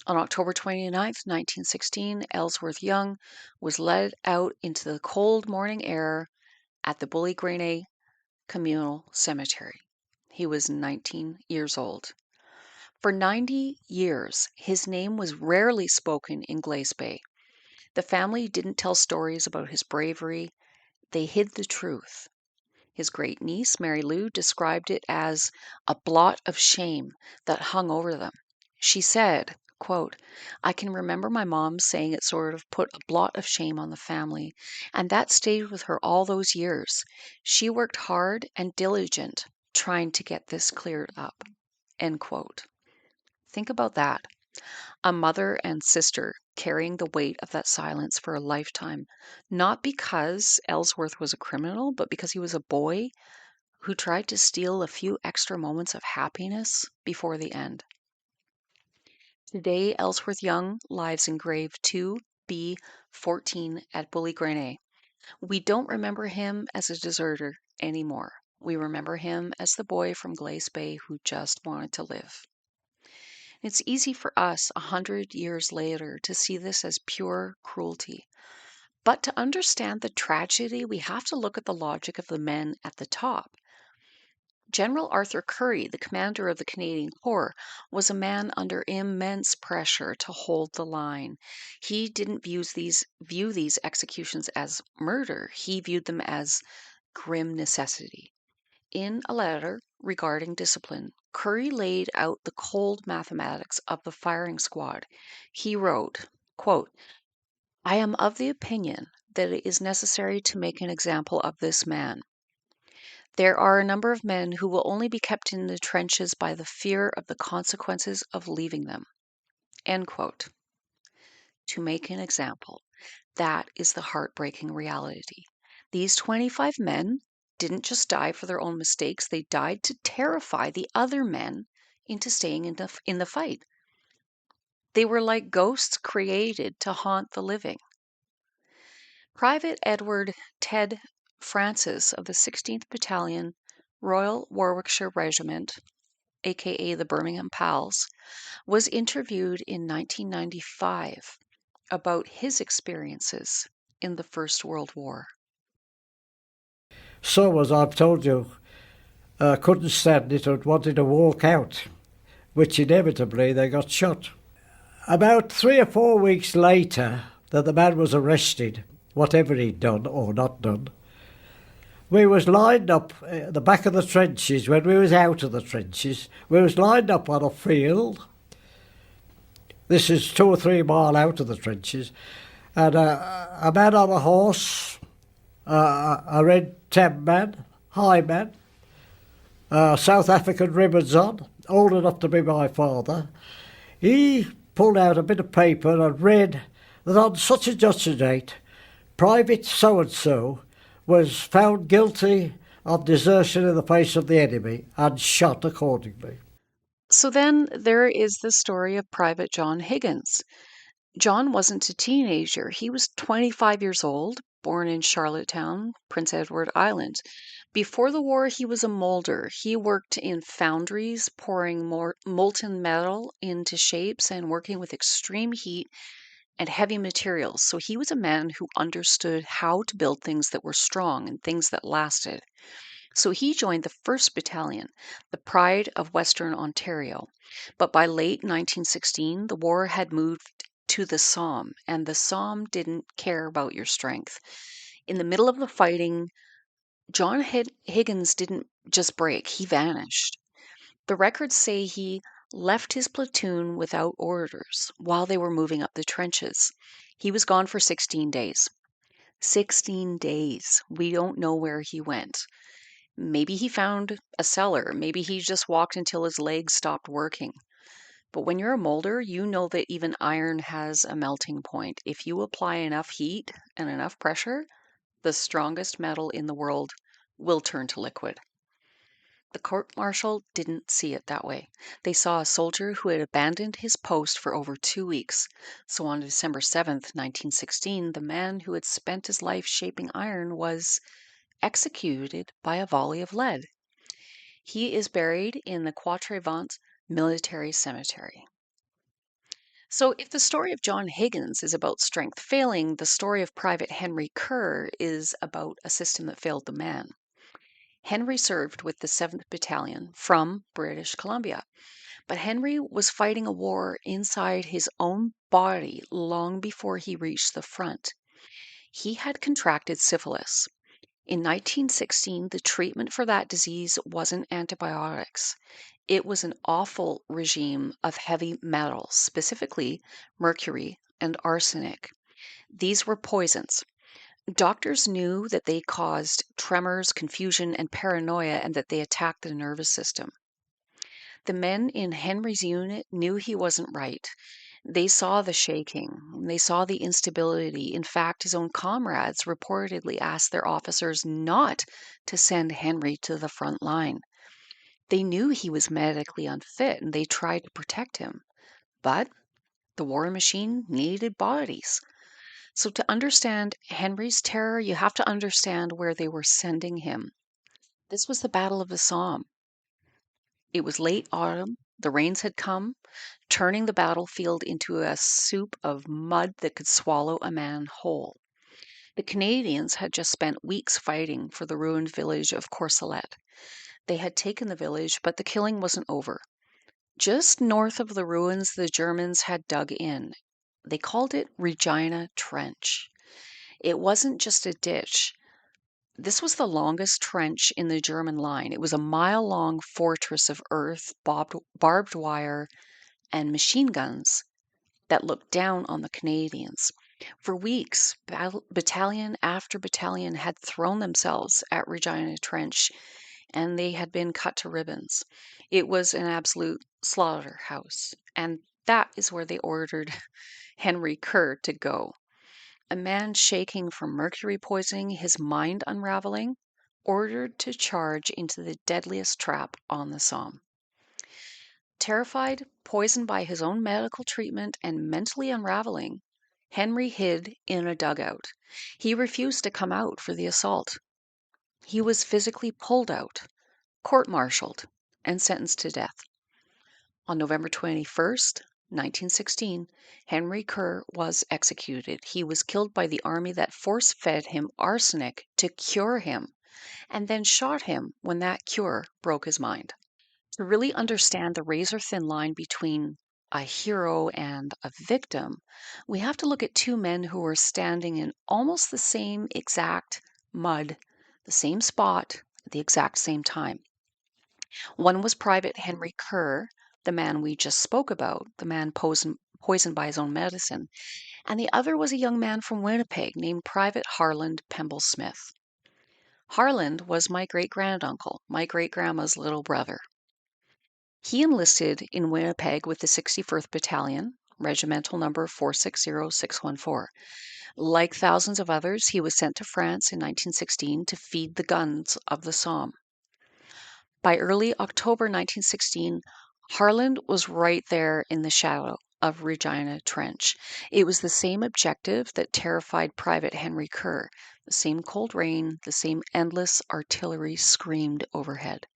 On October 29th, 1916, Ellsworth Young was led out into the cold morning air at the Bully-Grenay Communal Cemetery. He was 19 years old. For 90 years, his name was rarely spoken in Glace Bay. The family didn't tell stories about his bravery. They hid the truth. His great niece, Mary Lou, described it as a blot of shame that hung over them. She said, quote, "I can remember my mom saying it sort of put a blot of shame on the family, and that stayed with her all those years. She worked hard and diligent trying to get this cleared up." End quote. Think about that. A mother and sister carrying the weight of that silence for a lifetime, not because Ellsworth was a criminal, but because he was a boy who tried to steal a few extra moments of happiness before the end. Today, Ellsworth Young lies in grave 2B14 at Bully-Grenay. We don't remember him as a deserter anymore. We remember him as the boy from Glace Bay who just wanted to live. It's easy for us 100 years later to see this as pure cruelty. But to understand the tragedy, we have to look at the logic of the men at the top. General Arthur Currie, the commander of the Canadian Corps, was a man under immense pressure to hold the line. He didn't view these executions as murder. He viewed them as grim necessity. In a letter regarding discipline, Currie laid out the cold mathematics of the firing squad. He wrote, quote, "I am of the opinion that it is necessary to make an example of this man. There are a number of men who will only be kept in the trenches by the fear of the consequences of leaving them." End quote. To make an example, that is the heartbreaking reality. These 25 men didn't just die for their own mistakes, they died to terrify the other men into staying in the fight. They were like ghosts created to haunt the living. Private Edward Ted Francis of the 16th Battalion, Royal Warwickshire Regiment, aka the Birmingham Pals, was interviewed in 1995 about his experiences in the First World War. Some, as I've told you, couldn't stand it and wanted to walk out, which inevitably they got shot. About 3 or 4 weeks later that the man was arrested, whatever he'd done or not done, we was lined up at the back of the trenches. When we was out of the trenches, we was lined up on a field. This is 2 or 3 mile out of the trenches, and a man on a horse, a red tam man, high man, South African ribbons on, old enough to be my father. He pulled out a bit of paper and read that on such and such a date, Private so-and-so was found guilty of desertion in the face of the enemy and shot accordingly. So then there is the story of Private John Higgins. John wasn't a teenager. He was 25 years old, born in Charlottetown, Prince Edward Island. Before the war, he was a molder. He worked in foundries, pouring molten metal into shapes and working with extreme heat and heavy materials. So he was a man who understood how to build things that were strong and things that lasted. So he joined the 1st Battalion, the pride of Western Ontario. But by late 1916, the war had moved to the Somme, and the Somme didn't care about your strength. In the middle of the fighting, John Higgins didn't just break, he vanished. The records say he left his platoon without orders while they were moving up the trenches. He was gone for 16 days. 16 days. We don't know where he went. Maybe he found a cellar. Maybe he just walked until his legs stopped working. But when you're a molder, you know that even iron has a melting point. If you apply enough heat and enough pressure, the strongest metal in the world will turn to liquid. The court-martial didn't see it that way. They saw a soldier who had abandoned his post for over 2 weeks. So on December 7th, 1916, the man who had spent his life shaping iron was executed by a volley of lead. He is buried in the Quatre Vents Military Cemetery. So if the story of John Higgins is about strength failing, the story of Private Henry Kerr is about a system that failed the man. Henry served with the 7th Battalion from British Columbia, but Henry was fighting a war inside his own body long before he reached the front. He had contracted syphilis. In 1916, the treatment for that disease wasn't antibiotics. It was an awful regime of heavy metals, specifically mercury and arsenic. These were poisons. Doctors knew that they caused tremors, confusion, and paranoia, and that they attacked the nervous system. The men in Henry's unit knew he wasn't right. They saw the shaking, they saw the instability. In fact, his own comrades reportedly asked their officers not to send Henry to the front line. They knew he was medically unfit and they tried to protect him. But the war machine needed bodies. So to understand Henry's terror, you have to understand where they were sending him. This was the Battle of the Somme. It was late autumn, the rains had come, turning the battlefield into a soup of mud that could swallow a man whole. The Canadians had just spent weeks fighting for the ruined village of Courcelette. They had taken the village, but the killing wasn't over. Just north of the ruins, the Germans had dug in. They called it Regina Trench. It wasn't just a ditch. This was the longest trench in the German line. It was a mile-long fortress of earth, barbed wire, and machine guns that looked down on the Canadians. For weeks, battalion after battalion had thrown themselves at Regina Trench, and they had been cut to ribbons. It was an absolute slaughterhouse, and that is where they ordered Henry Kerr to go. A man shaking from mercury poisoning, his mind unraveling, ordered to charge into the deadliest trap on the Somme. Terrified, poisoned by his own medical treatment, and mentally unraveling, Henry hid in a dugout. He refused to come out for the assault. He was physically pulled out, court-martialed, and sentenced to death. On November 21st, 1916, Henry Kerr was executed. He was killed by the army that force-fed him arsenic to cure him, and then shot him when that cure broke his mind. To really understand the razor-thin line between a hero and a victim, we have to look at two men who were standing in almost the same exact mud, the same spot, at the exact same time. One was Private Henry Kerr, the man we just spoke about, the man poisoned by his own medicine, and the other was a young man from Winnipeg named Private Harland Pemble Smith. Harland was my great-granduncle, my great-grandma's little brother. He enlisted in Winnipeg with the 61st Battalion, regimental number 460614. Like thousands of others, he was sent to France in 1916 to feed the guns of the Somme. By early October 1916, Harland was right there in the shadow of Regina Trench. It was the same objective that terrified Private Henry Kerr. The same cold rain, the same endless artillery screamed overhead.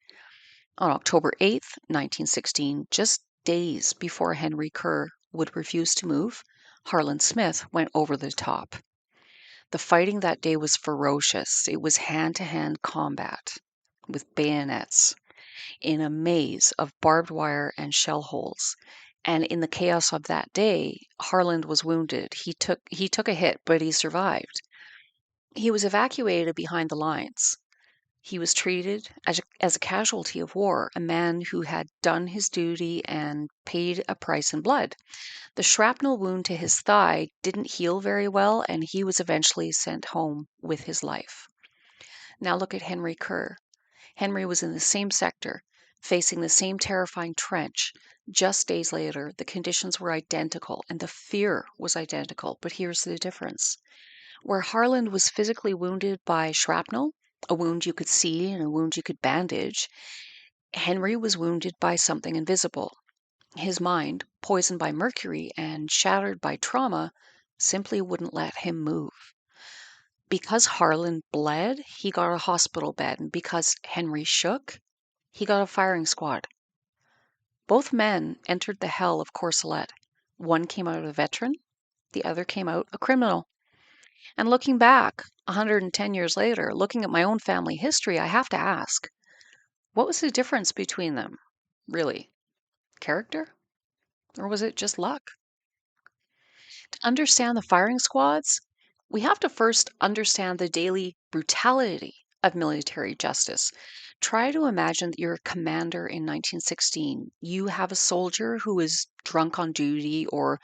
On October 8th, 1916, just days before Henry Kerr would refuse to move, Harlan Smith went over the top. The fighting that day was ferocious. It was hand-to-hand combat with bayonets in a maze of barbed wire and shell holes. And in the chaos of that day, Harlan was wounded. He took a hit, but he survived. He was evacuated behind the lines. He was treated as a casualty of war, a man who had done his duty and paid a price in blood. The shrapnel wound to his thigh didn't heal very well, and he was eventually sent home with his life. Now look at Henry Kerr. Henry was in the same sector, facing the same terrifying trench. Just days later, the conditions were identical and the fear was identical, but here's the difference. Where Harlan was physically wounded by shrapnel, a wound you could see and a wound you could bandage, Henry was wounded by something invisible. His mind, poisoned by mercury and shattered by trauma, simply wouldn't let him move. Because Harlan bled, he got a hospital bed, and because Henry shook, he got a firing squad. Both men entered the hell of Courcelette. One came out a veteran, the other came out a criminal. And looking back, 110 years later, looking at my own family history, I have to ask, what was the difference between them, really? Character? Or was it just luck? To understand the firing squads, we have to first understand the daily brutality of military justice. Try to imagine that you're a commander in 1916. You have a soldier who is drunk on duty or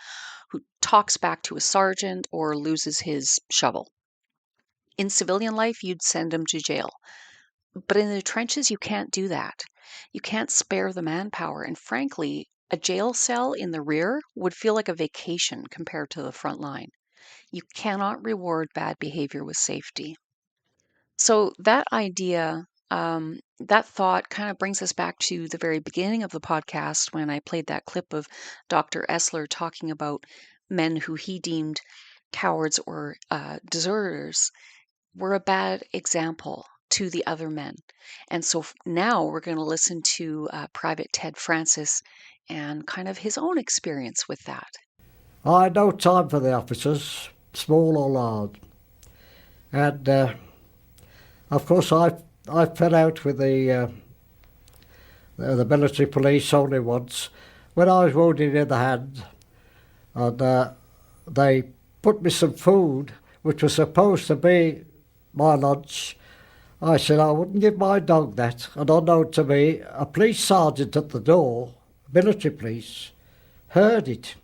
who talks back to a sergeant or loses his shovel. In civilian life, you'd send him to jail. But in the trenches, you can't do that. You can't spare the manpower. And frankly, a jail cell in the rear would feel like a vacation compared to the front line. You cannot reward bad behavior with safety. So that idea, that thought kind of brings us back to the very beginning of the podcast when I played that clip of Dr. Esler talking about men who he deemed cowards or deserters were a bad example to the other men. And so now we're going to listen to Private Ted Francis and kind of his own experience with that. I had no time for the officers, small or large. And of course I fell out with the military police only once when I was wounded in the hand, and they put me some food which was supposed to be my lunch. I said I wouldn't give my dog that, and unknown to me, a police sergeant at the door, military police, heard it.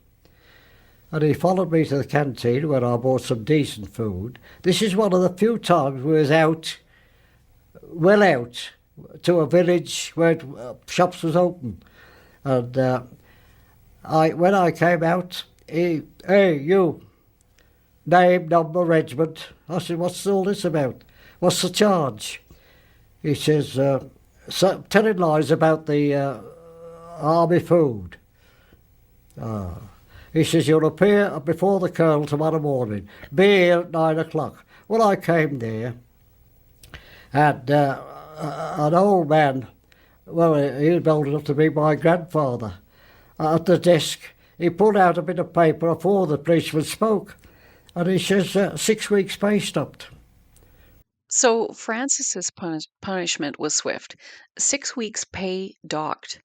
And he followed me to the canteen where I bought some decent food. This is one of the few times we was out, well out, to a village where shops was open. And when I came out, hey, you, name, number, regiment. I said, what's all this about? What's the charge? He says, telling lies about the army food. He says, you'll appear before the colonel tomorrow morning. Be here at 9 o'clock. Well, I came there, and an old man, well, he was old enough to be my grandfather, at the desk, he pulled out a bit of paper before the policeman spoke, and he says, 6 weeks pay stopped. So Francis's punishment was swift. 6 weeks pay docked.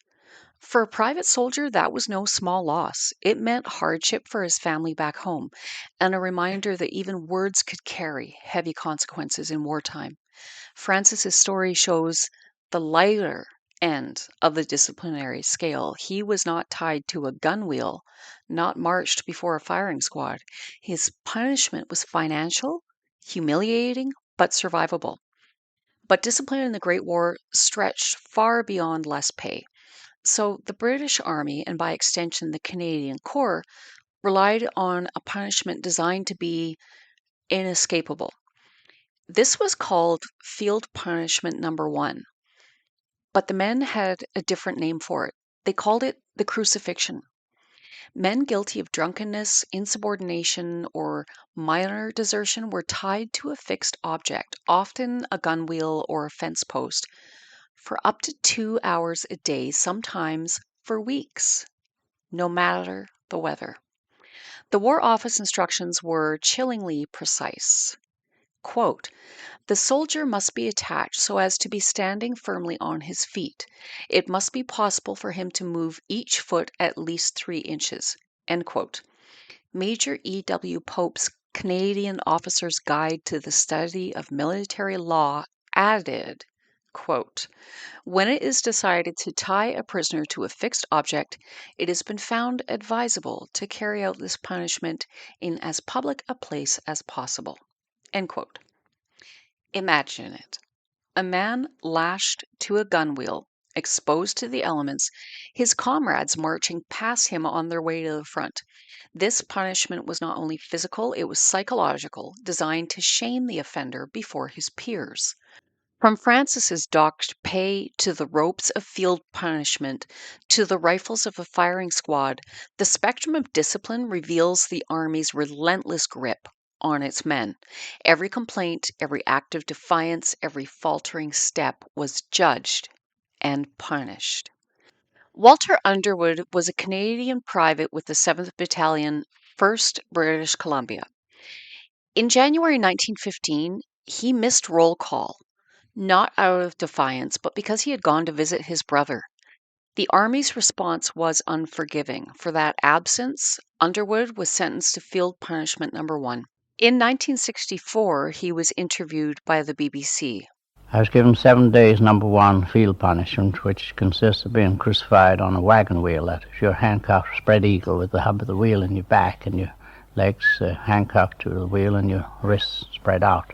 For a private soldier, that was no small loss. It meant hardship for his family back home, and a reminder that even words could carry heavy consequences in wartime. Francis's story shows the lighter end of the disciplinary scale. He was not tied to a gun wheel, not marched before a firing squad. His punishment was financial, humiliating, but survivable. But discipline in the Great War stretched far beyond less pay. So the British Army, and by extension the Canadian Corps, relied on a punishment designed to be inescapable. This was called Field Punishment Number 1, but the men had a different name for it. They called it the crucifixion. Men guilty of drunkenness, insubordination, or minor desertion were tied to a fixed object, often a gunwheel or a fence post, for up to 2 hours a day, sometimes for weeks, no matter the weather. The War Office instructions were chillingly precise. Quote, "The soldier must be attached so as to be standing firmly on his feet. It must be possible for him to move each foot at least 3 inches." End quote. Major E. W. Pope's Canadian Officer's Guide to the Study of Military Law added, quote, "When it is decided to tie a prisoner to a fixed object, it has been found advisable to carry out this punishment in as public a place as possible." End quote. Imagine it. A man lashed to a gunwheel, exposed to the elements, his comrades marching past him on their way to the front. This punishment was not only physical, it was psychological, designed to shame the offender before his peers. From Francis's docked pay to the ropes of field punishment to the rifles of a firing squad, the spectrum of discipline reveals the Army's relentless grip on its men. Every complaint, every act of defiance, every faltering step was judged and punished. Walter Underwood was a Canadian private with the 7th Battalion, 1st British Columbia. In January 1915, he missed roll call, not out of defiance, but because he had gone to visit his brother. The Army's response was unforgiving. For that absence, Underwood was sentenced to field punishment number 1. In 1964, he was interviewed by the BBC. I was given 7 days number 1 field punishment, which consists of being crucified on a wagon wheel. That is, you're handcuffed spread eagle with the hub of the wheel in your back and your legs handcuffed to the wheel and your wrists spread out.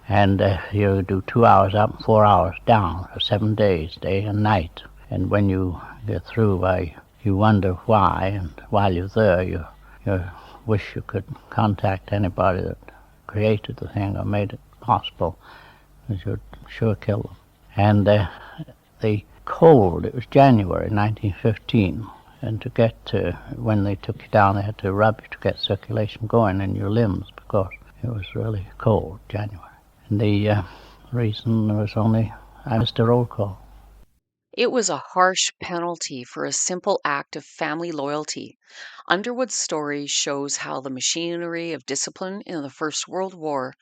And you do 2 hours up and 4 hours down for 7 days, day and night. And when you get through, you wonder why, and while you're there, you wish you could contact anybody that created the thing or made it possible, because you'd sure kill them. And the cold, it was January 1915, and to get when they took you down, they had to rub you to get circulation going in your limbs, because it was really cold, January. And the reason was only I missed a roll call. It was a harsh penalty for a simple act of family loyalty. Underwood's story shows how the machinery of discipline in the First World War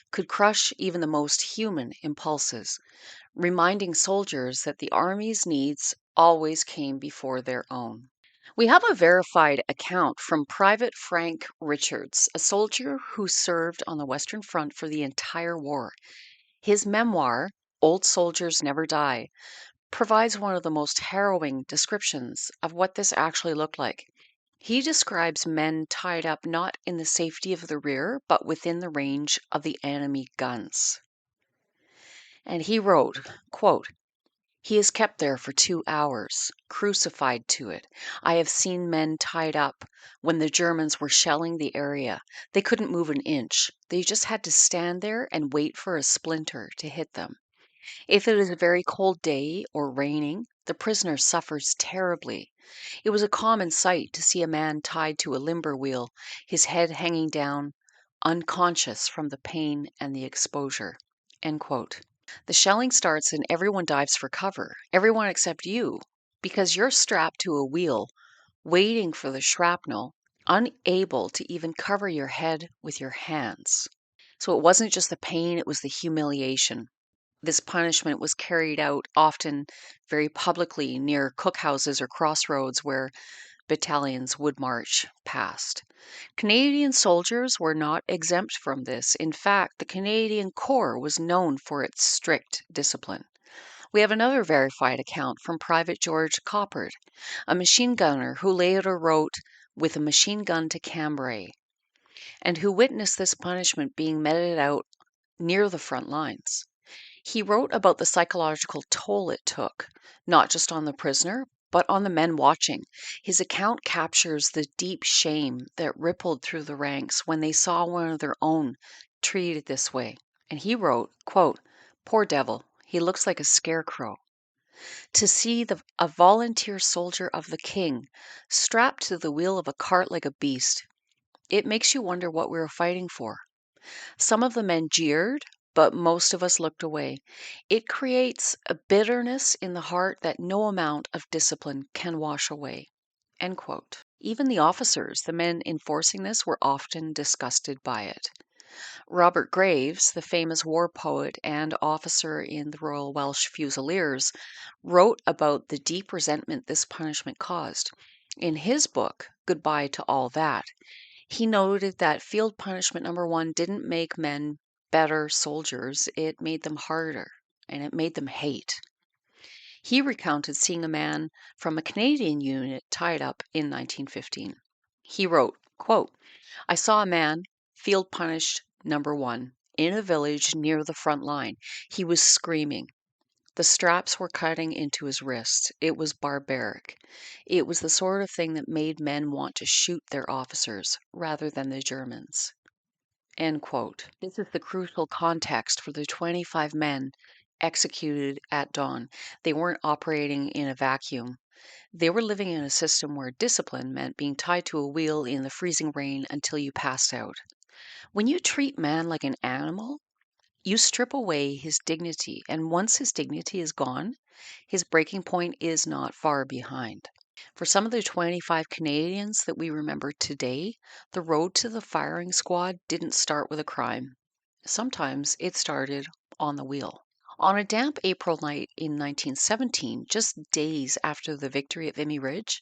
could crush even the most human impulses, reminding soldiers that the Army's needs always came before their own. We have a verified account from Private Frank Richards, a soldier who served on the Western Front for the entire war. His memoir, Old Soldiers Never Die, provides one of the most harrowing descriptions of what this actually looked like. He describes men tied up not in the safety of the rear, but within the range of the enemy guns. And he wrote, quote, "He is kept there for 2 hours, crucified to it. I have seen men tied up when the Germans were shelling the area. They couldn't move an inch. They just had to stand there and wait for a splinter to hit them. If it is a very cold day or raining, the prisoner suffers terribly. It was a common sight to see a man tied to a limber wheel, his head hanging down, unconscious from the pain and the exposure." End quote. The shelling starts and everyone dives for cover, everyone except you, because you're strapped to a wheel, waiting for the shrapnel, unable to even cover your head with your hands. So it wasn't just the pain, it was the humiliation. This punishment was carried out often very publicly near cookhouses or crossroads where battalions would march past. Canadian soldiers were not exempt from this. In fact, the Canadian Corps was known for its strict discipline. We have another verified account from Private George Coppard, a machine gunner who later wrote With a Machine Gun to Cambrai, and who witnessed this punishment being meted out near the front lines. He wrote about the psychological toll it took, not just on the prisoner, but on the men watching. His account captures the deep shame that rippled through the ranks when they saw one of their own treated this way. And he wrote, quote, "Poor devil, he looks like a scarecrow." To see a volunteer soldier of the king strapped to the wheel of a cart like a beast, it makes you wonder what we were fighting for. Some of the men jeered, but most of us looked away. It creates a bitterness in the heart that no amount of discipline can wash away. End quote. Even the officers, the men enforcing this, were often disgusted by it. Robert Graves, the famous war poet and officer in the Royal Welsh Fusiliers, wrote about the deep resentment this punishment caused. In his book, Goodbye to All That, he noted that field punishment number 1 didn't make men better soldiers, it made them harder, and it made them hate. He recounted seeing a man from a Canadian unit tied up in 1915. He wrote, quote, I saw a man, field punished number 1, in a village near the front line. He was screaming. The straps were cutting into his wrists. It was barbaric. It was the sort of thing that made men want to shoot their officers rather than the Germans. End quote. This is the crucial context for the 25 men executed at dawn. They weren't operating in a vacuum. They were living in a system where discipline meant being tied to a wheel in the freezing rain until you passed out. When you treat man like an animal, you strip away his dignity, and once his dignity is gone, his breaking point is not far behind. For some of the 25 Canadians that we remember today, the road to the firing squad didn't start with a crime. Sometimes it started on the wheel. On a damp April night in 1917, just days after the victory at Vimy Ridge,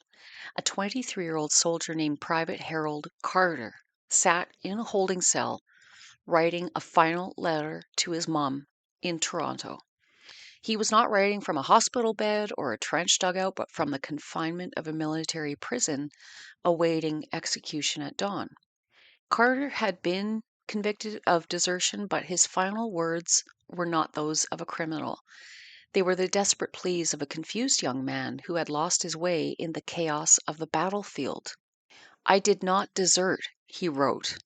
a 23-year-old soldier named Private Harold Carter sat in a holding cell writing a final letter to his mom in Toronto. He was not writing from a hospital bed or a trench dugout, but from the confinement of a military prison awaiting execution at dawn. Carter had been convicted of desertion, but his final words were not those of a criminal. They were the desperate pleas of a confused young man who had lost his way in the chaos of the battlefield. I did not desert, he wrote.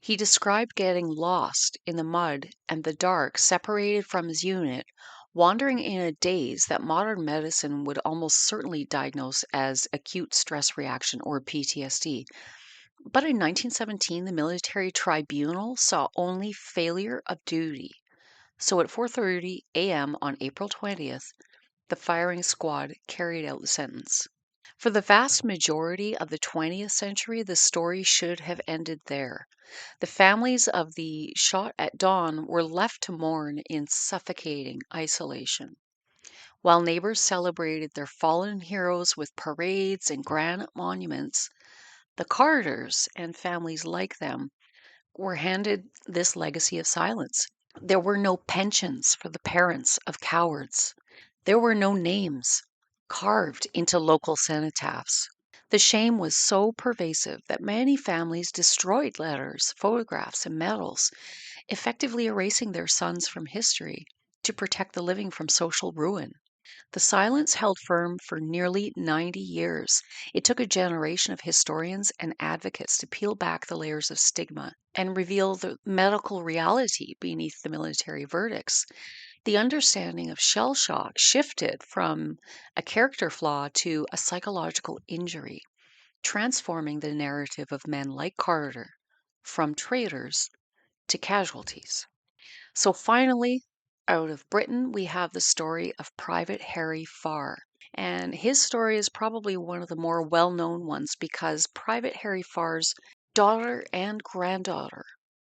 He described getting lost in the mud and the dark, separated from his unit, wandering in a daze that modern medicine would almost certainly diagnose as acute stress reaction or PTSD. But in 1917, the military tribunal saw only failure of duty. So at 4:30 a.m. on April 20th, the firing squad carried out the sentence. For the vast majority of the 20th century, the story should have ended there. The families of the shot at dawn were left to mourn in suffocating isolation. While neighbors celebrated their fallen heroes with parades and granite monuments, the Carters and families like them were handed this legacy of silence. There were no pensions for the parents of cowards. There were no names carved into local cenotaphs. The shame was so pervasive that many families destroyed letters, photographs, and medals, effectively erasing their sons from history to protect the living from social ruin. The silence held firm for nearly 90 years. It took a generation of historians and advocates to peel back the layers of stigma and reveal the medical reality beneath the military verdicts. The understanding of shell shock shifted from a character flaw to a psychological injury, transforming the narrative of men like Carter from traitors to casualties. So finally, out of Britain, we have the story of Private Harry Farr. And his story is probably one of the more well-known ones because Private Harry Farr's daughter and granddaughter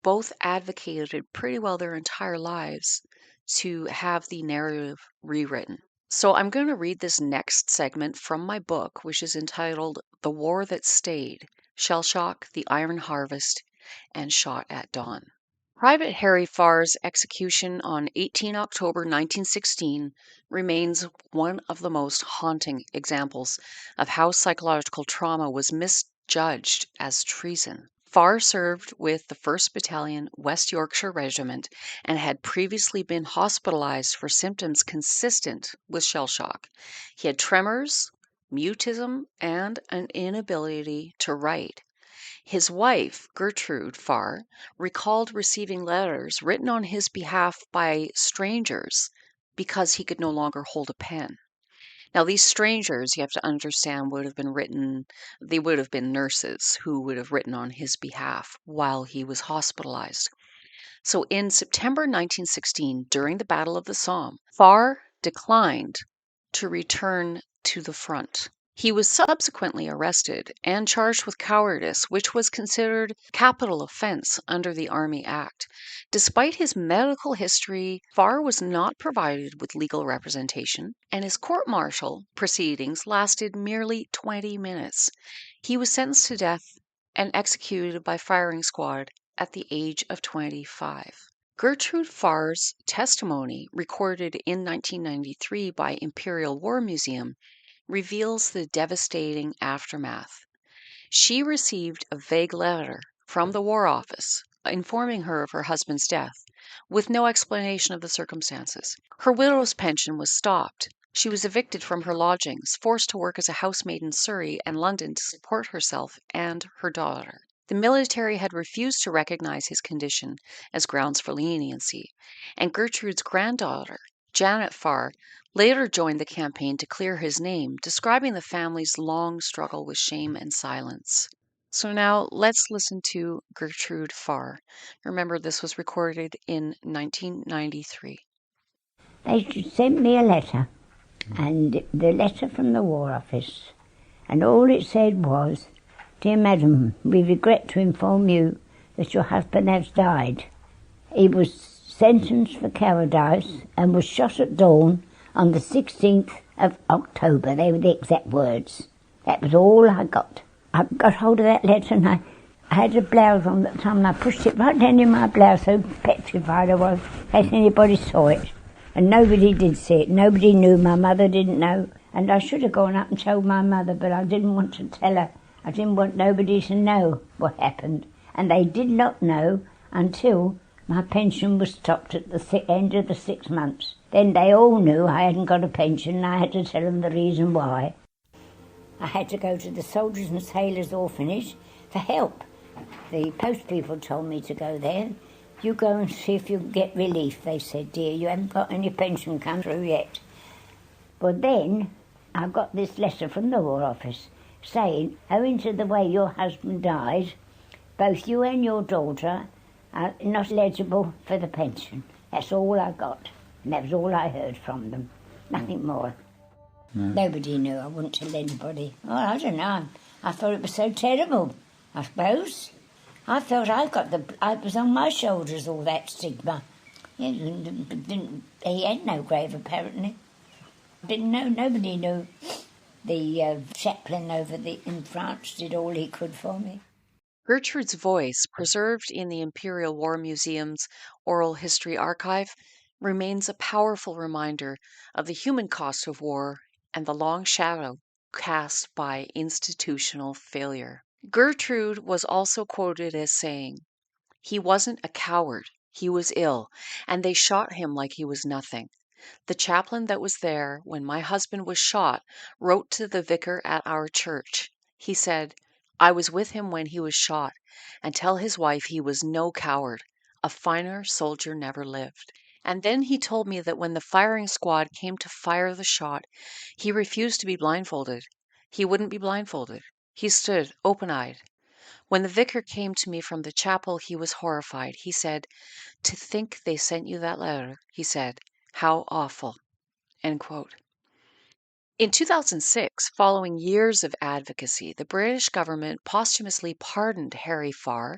both advocated pretty well their entire lives to have the narrative rewritten. So I'm going to read this next segment from my book, which is entitled The War That Stayed, Shell Shock, the Iron Harvest, and Shot at Dawn. Private Harry Farr's execution on 18 October 1916 remains one of the most haunting examples of how psychological trauma was misjudged as treason. Farr served with the 1st Battalion, West Yorkshire Regiment, and had previously been hospitalized for symptoms consistent with shell shock. He had tremors, mutism, and an inability to write. His wife, Gertrude Farr, recalled receiving letters written on his behalf by strangers because he could no longer hold a pen. Now, these strangers, you have to understand, they would have been nurses who would have written on his behalf while he was hospitalized. So in September 1916, during the Battle of the Somme, Farr declined to return to the front. He was subsequently arrested and charged with cowardice, which was considered a capital offense under the Army Act. Despite his medical history, Farr was not provided with legal representation, and his court-martial proceedings lasted merely 20 minutes. He was sentenced to death and executed by firing squad at the age of 25. Gertrude Farr's testimony, recorded in 1993 by Imperial War Museum, reveals the devastating aftermath. She received a vague letter from the War Office informing her of her husband's death, with no explanation of the circumstances. Her widow's pension was stopped. She was evicted from her lodgings, forced to work as a housemaid in Surrey and London to support herself and her daughter. The military had refused to recognize his condition as grounds for leniency, and Gertrude's granddaughter, Janet Farr, later joined the campaign to clear his name, describing the family's long struggle with shame and silence. So now let's listen to Gertrude Farr. Remember, this was recorded in 1993. They sent me a letter, and the letter from the War Office, and all it said was, "Dear Madam, we regret to inform you that your husband has died. He was sentenced for cowardice and was shot at dawn on the 16th of October. They were the exact words. That was all I got. I got hold of that letter, and I had a blouse on at the time, and I pushed it right down in my blouse, so petrified I was, in case anybody saw it. And nobody did see it. Nobody knew. My mother didn't know. And I should have gone up and told my mother, but I didn't want to tell her. I didn't want nobody to know what happened. And they did not know until my pension was stopped at the end of the 6 months. Then they all knew I hadn't got a pension, and I had to tell them the reason why. I had to go to the Soldiers and Sailors Orphanage for help. The post people told me to go there. You go and see if you can get relief, they said, dear. You haven't got any pension come through yet. But then I got this letter from the War Office saying, owing to the way your husband died, both you and your daughter are not eligible for the pension. That's all I got. And that was all I heard from them. Nothing more. No. Nobody knew. I wouldn't tell anybody. Well, I don't know. I thought it was so terrible, I suppose. I felt I was on my shoulders, all that stigma. He had no grave, apparently. Didn't know, nobody knew. The chaplain in France did all he could for me. Gertrude's voice, preserved in the Imperial War Museum's Oral History Archive, remains a powerful reminder of the human cost of war and the long shadow cast by institutional failure. Gertrude was also quoted as saying, "He wasn't a coward, he was ill, and they shot him like he was nothing. The chaplain that was there when my husband was shot wrote to the vicar at our church. He said, 'I was with him when he was shot, and tell his wife he was no coward. A finer soldier never lived.' And then he told me that when the firing squad came to fire the shot, he refused to be blindfolded. He wouldn't be blindfolded. He stood open-eyed. When the vicar came to me from the chapel, he was horrified. He said, 'To think they sent you that letter,' he said. 'How awful.'" End quote. In 2006, following years of advocacy, the British government posthumously pardoned Harry Farr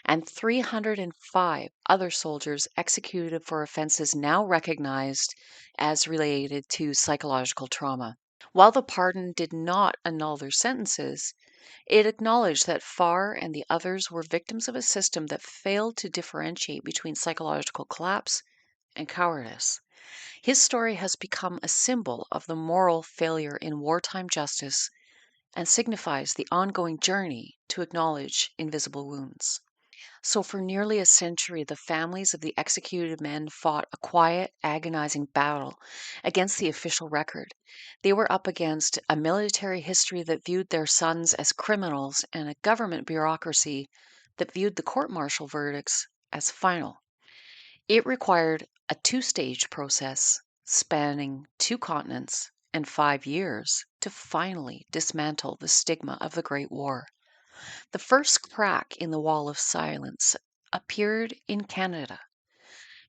and 305 other soldiers executed for offenses now recognized as related to psychological trauma. While the pardon did not annul their sentences, it acknowledged that Farr and the others were victims of a system that failed to differentiate between psychological collapse and cowardice. His story has become a symbol of the moral failure in wartime justice and signifies the ongoing journey to acknowledge invisible wounds. So for nearly a century, the families of the executed men fought a quiet, agonizing battle against the official record. They were up against a military history that viewed their sons as criminals and a government bureaucracy that viewed the court-martial verdicts as final. It required a two-stage process, spanning 2 continents and 5 years to finally dismantle the stigma of the Great War. The first crack in the wall of silence appeared in Canada.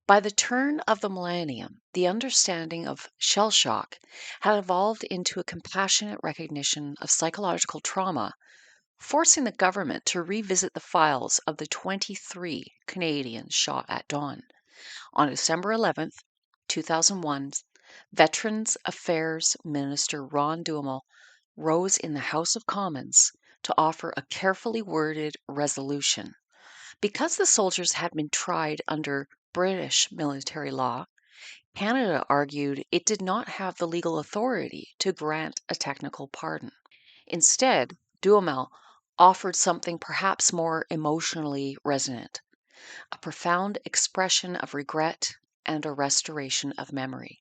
By the turn of the millennium, the understanding of shell shock had evolved into a compassionate recognition of psychological trauma, forcing the government to revisit the files of the 23 Canadians shot at dawn. On December 11th, 2001, Veterans Affairs Minister Ron Duhamel rose in the House of Commons to offer a carefully worded resolution. Because the soldiers had been tried under British military law, Canada argued it did not have the legal authority to grant a technical pardon. Instead, Duhamel offered something perhaps more emotionally resonant, a profound expression of regret and a restoration of memory.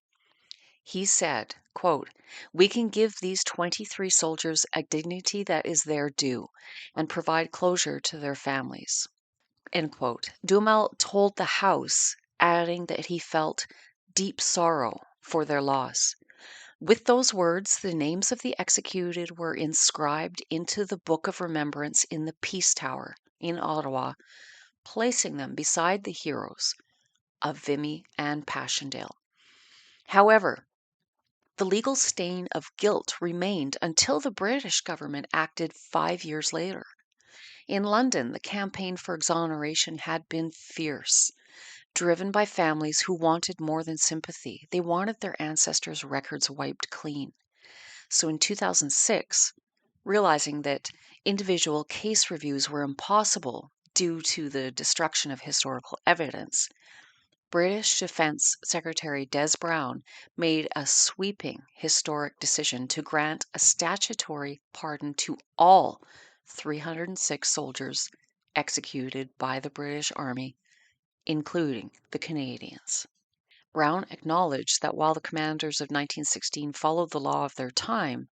He said, quote, "We can give these 23 soldiers a dignity that is their due and provide closure to their families." End quote. Duhamel told the House, adding that he felt deep sorrow for their loss. With those words, the names of the executed were inscribed into the Book of Remembrance in the Peace Tower in Ottawa, placing them beside the heroes of Vimy and Passchendaele. However, the legal stain of guilt remained until the British government acted 5 years later. In London, the campaign for exoneration had been fierce, driven by families who wanted more than sympathy. They wanted their ancestors' records wiped clean. So in 2006, realizing that individual case reviews were impossible due to the destruction of historical evidence, British Defense Secretary Des Brown made a sweeping historic decision to grant a statutory pardon to all 306 soldiers executed by the British Army, including the Canadians. Brown acknowledged that while the commanders of 1916 followed the law of their time,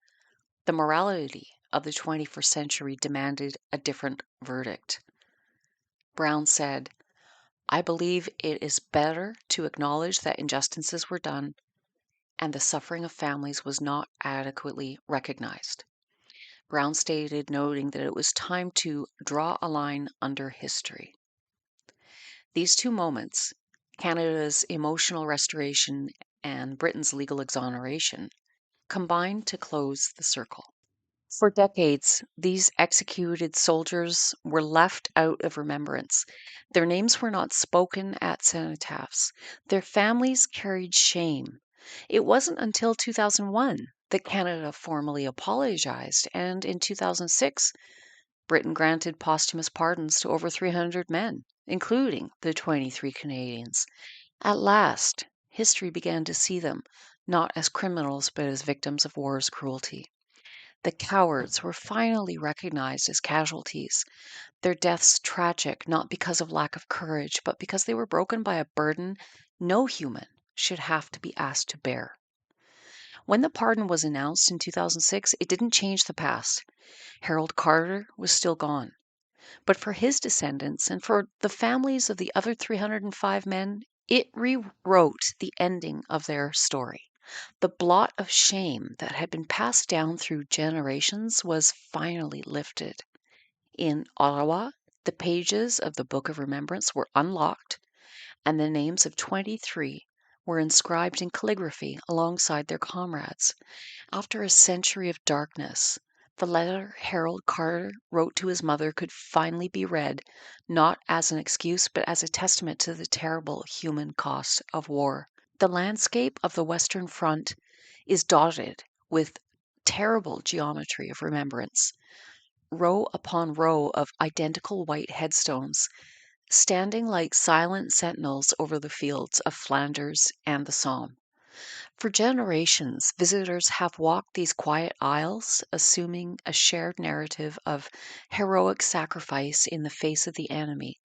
the morality of the 21st century demanded a different verdict. Brown said, "I believe it is better to acknowledge that injustices were done and the suffering of families was not adequately recognized." Brown stated, noting that it was time to draw a line under history. These two moments, Canada's emotional restoration and Britain's legal exoneration, combined to close the circle. For decades, these executed soldiers were left out of remembrance. Their names were not spoken at cenotaphs. Their families carried shame. It wasn't until 2001 that Canada formally apologized, and in 2006, Britain granted posthumous pardons to over 300 men, including the 23 Canadians. At last, history began to see them not as criminals but as victims of war's cruelty. The cowards were finally recognized as casualties, their deaths tragic not because of lack of courage, but because they were broken by a burden no human should have to be asked to bear. When the pardon was announced in 2006, it didn't change the past. Harold Carter was still gone. But for his descendants and for the families of the other 305 men, it rewrote the ending of their story. The blot of shame that had been passed down through generations was finally lifted. In Ottawa, the pages of the Book of Remembrance were unlocked, and the names of 23 were inscribed in calligraphy alongside their comrades. After a century of darkness, the letter Harold Carter wrote to his mother could finally be read, not as an excuse, but as a testament to the terrible human cost of war. The landscape of the Western Front is dotted with terrible geometry of remembrance, row upon row of identical white headstones, standing like silent sentinels over the fields of Flanders and the Somme. For generations, visitors have walked these quiet aisles, assuming a shared narrative of heroic sacrifice in the face of the enemy.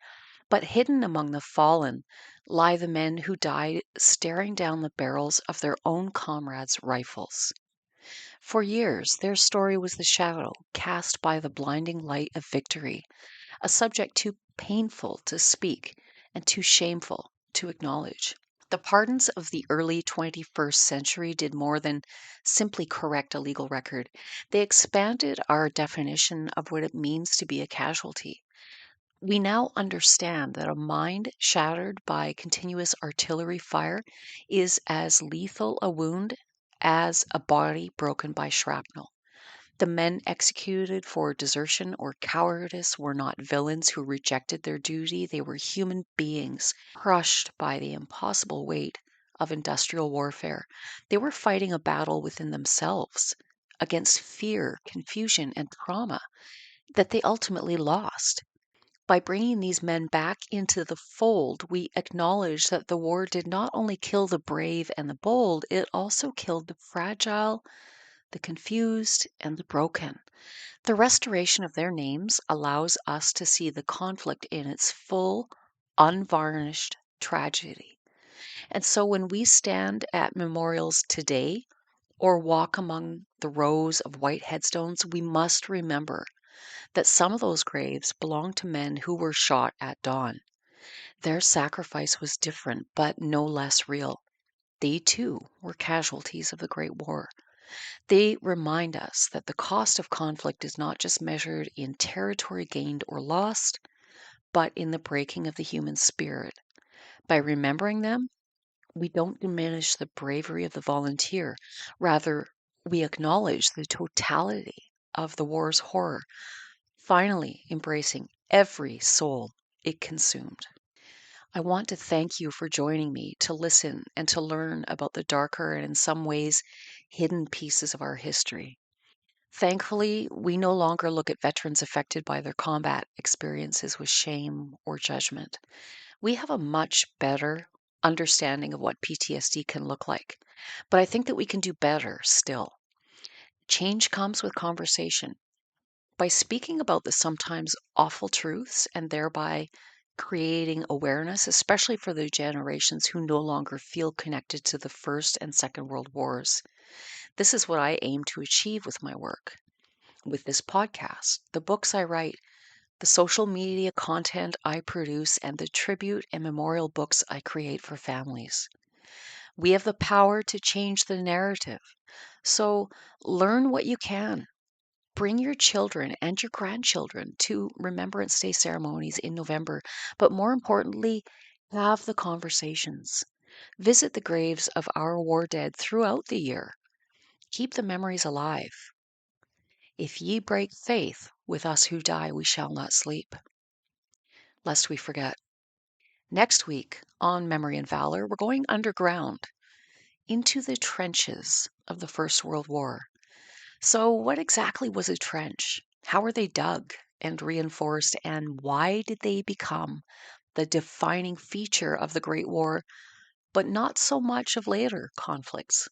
But hidden among the fallen lie the men who died staring down the barrels of their own comrades' rifles. For years, their story was the shadow cast by the blinding light of victory, a subject too painful to speak and too shameful to acknowledge. The The pardons of the early 21st century did more than simply correct a legal record. They expanded our definition of what it means to be a casualty. We now understand that a mind shattered by continuous artillery fire is as lethal a wound as a body broken by shrapnel. The men executed for desertion or cowardice were not villains who rejected their duty. They were human beings crushed by the impossible weight of industrial warfare. They were fighting a battle within themselves against fear, confusion, and trauma that they ultimately lost. By bringing these men back into the fold, we acknowledge that the war did not only kill the brave and the bold, it also killed the fragile, the confused, and the broken. The restoration of their names allows us to see the conflict in its full, unvarnished tragedy. And so when we stand at memorials today or walk among the rows of white headstones, we must remember that some of those graves belong to men who were shot at dawn. Their sacrifice was different, but no less real. They too were casualties of the Great War. They remind us that the cost of conflict is not just measured in territory gained or lost, but in the breaking of the human spirit. By remembering them, we don't diminish the bravery of the volunteer. Rather, we acknowledge the totality of the war's horror, finally embracing every soul it consumed. I want to thank you for joining me to listen and to learn about the darker and in some ways hidden pieces of our history. Thankfully, we no longer look at veterans affected by their combat experiences with shame or judgment. We have a much better understanding of what PTSD can look like, but I think that we can do better still. Change comes with conversation. By speaking about the sometimes awful truths and thereby creating awareness, especially for the generations who no longer feel connected to the First and Second World Wars. This is what I aim to achieve with my work, with this podcast, the books I write, the social media content I produce, and the tribute and memorial books I create for families. We have the power to change the narrative. So learn what you can. Bring your children and your grandchildren to Remembrance Day ceremonies in November, but more importantly, have the conversations. Visit the graves of our war dead throughout the year. Keep the memories alive. If ye break faith with us who die, we shall not sleep, lest we forget. Next week on Memory and Valour, we're going underground into the trenches of the First World War. So what exactly was a trench? How were they dug and reinforced, and why did they become the defining feature of the Great War, but not so much of later conflicts?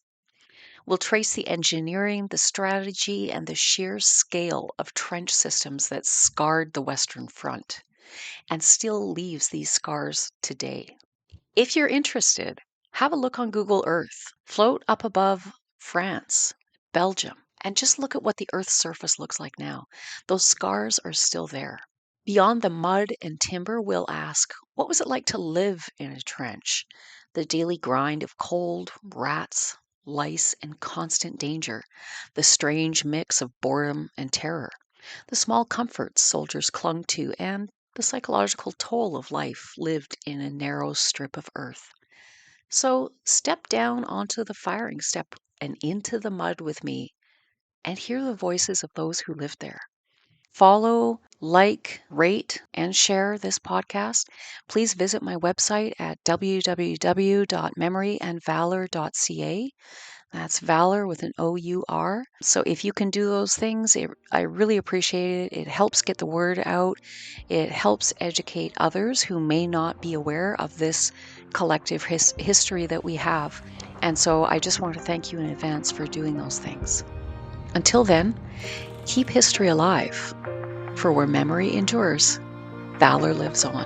We'll trace the engineering, the strategy, and the sheer scale of trench systems that scarred the Western Front and still leaves these scars today. If you're interested, have a look on Google Earth. Float up above France, Belgium, and just look at what the Earth's surface looks like now. Those scars are still there. Beyond the mud and timber, we'll ask, what was it like to live in a trench? The daily grind of cold, rats, lice, and constant danger. The strange mix of boredom and terror. The small comforts soldiers clung to, and the psychological toll of life lived in a narrow strip of earth. So step down onto the firing step and into the mud with me and hear the voices of those who lived there. Follow, like, rate, and share this podcast. Please visit my website at www.memoryandvalour.ca. That's Valor with an O-U-R. So if you can do those things, I really appreciate it. It helps get the word out. It helps educate others who may not be aware of this collective history that we have. And so I just want to thank you in advance for doing those things. Until then, keep history alive, for where memory endures, valor lives on.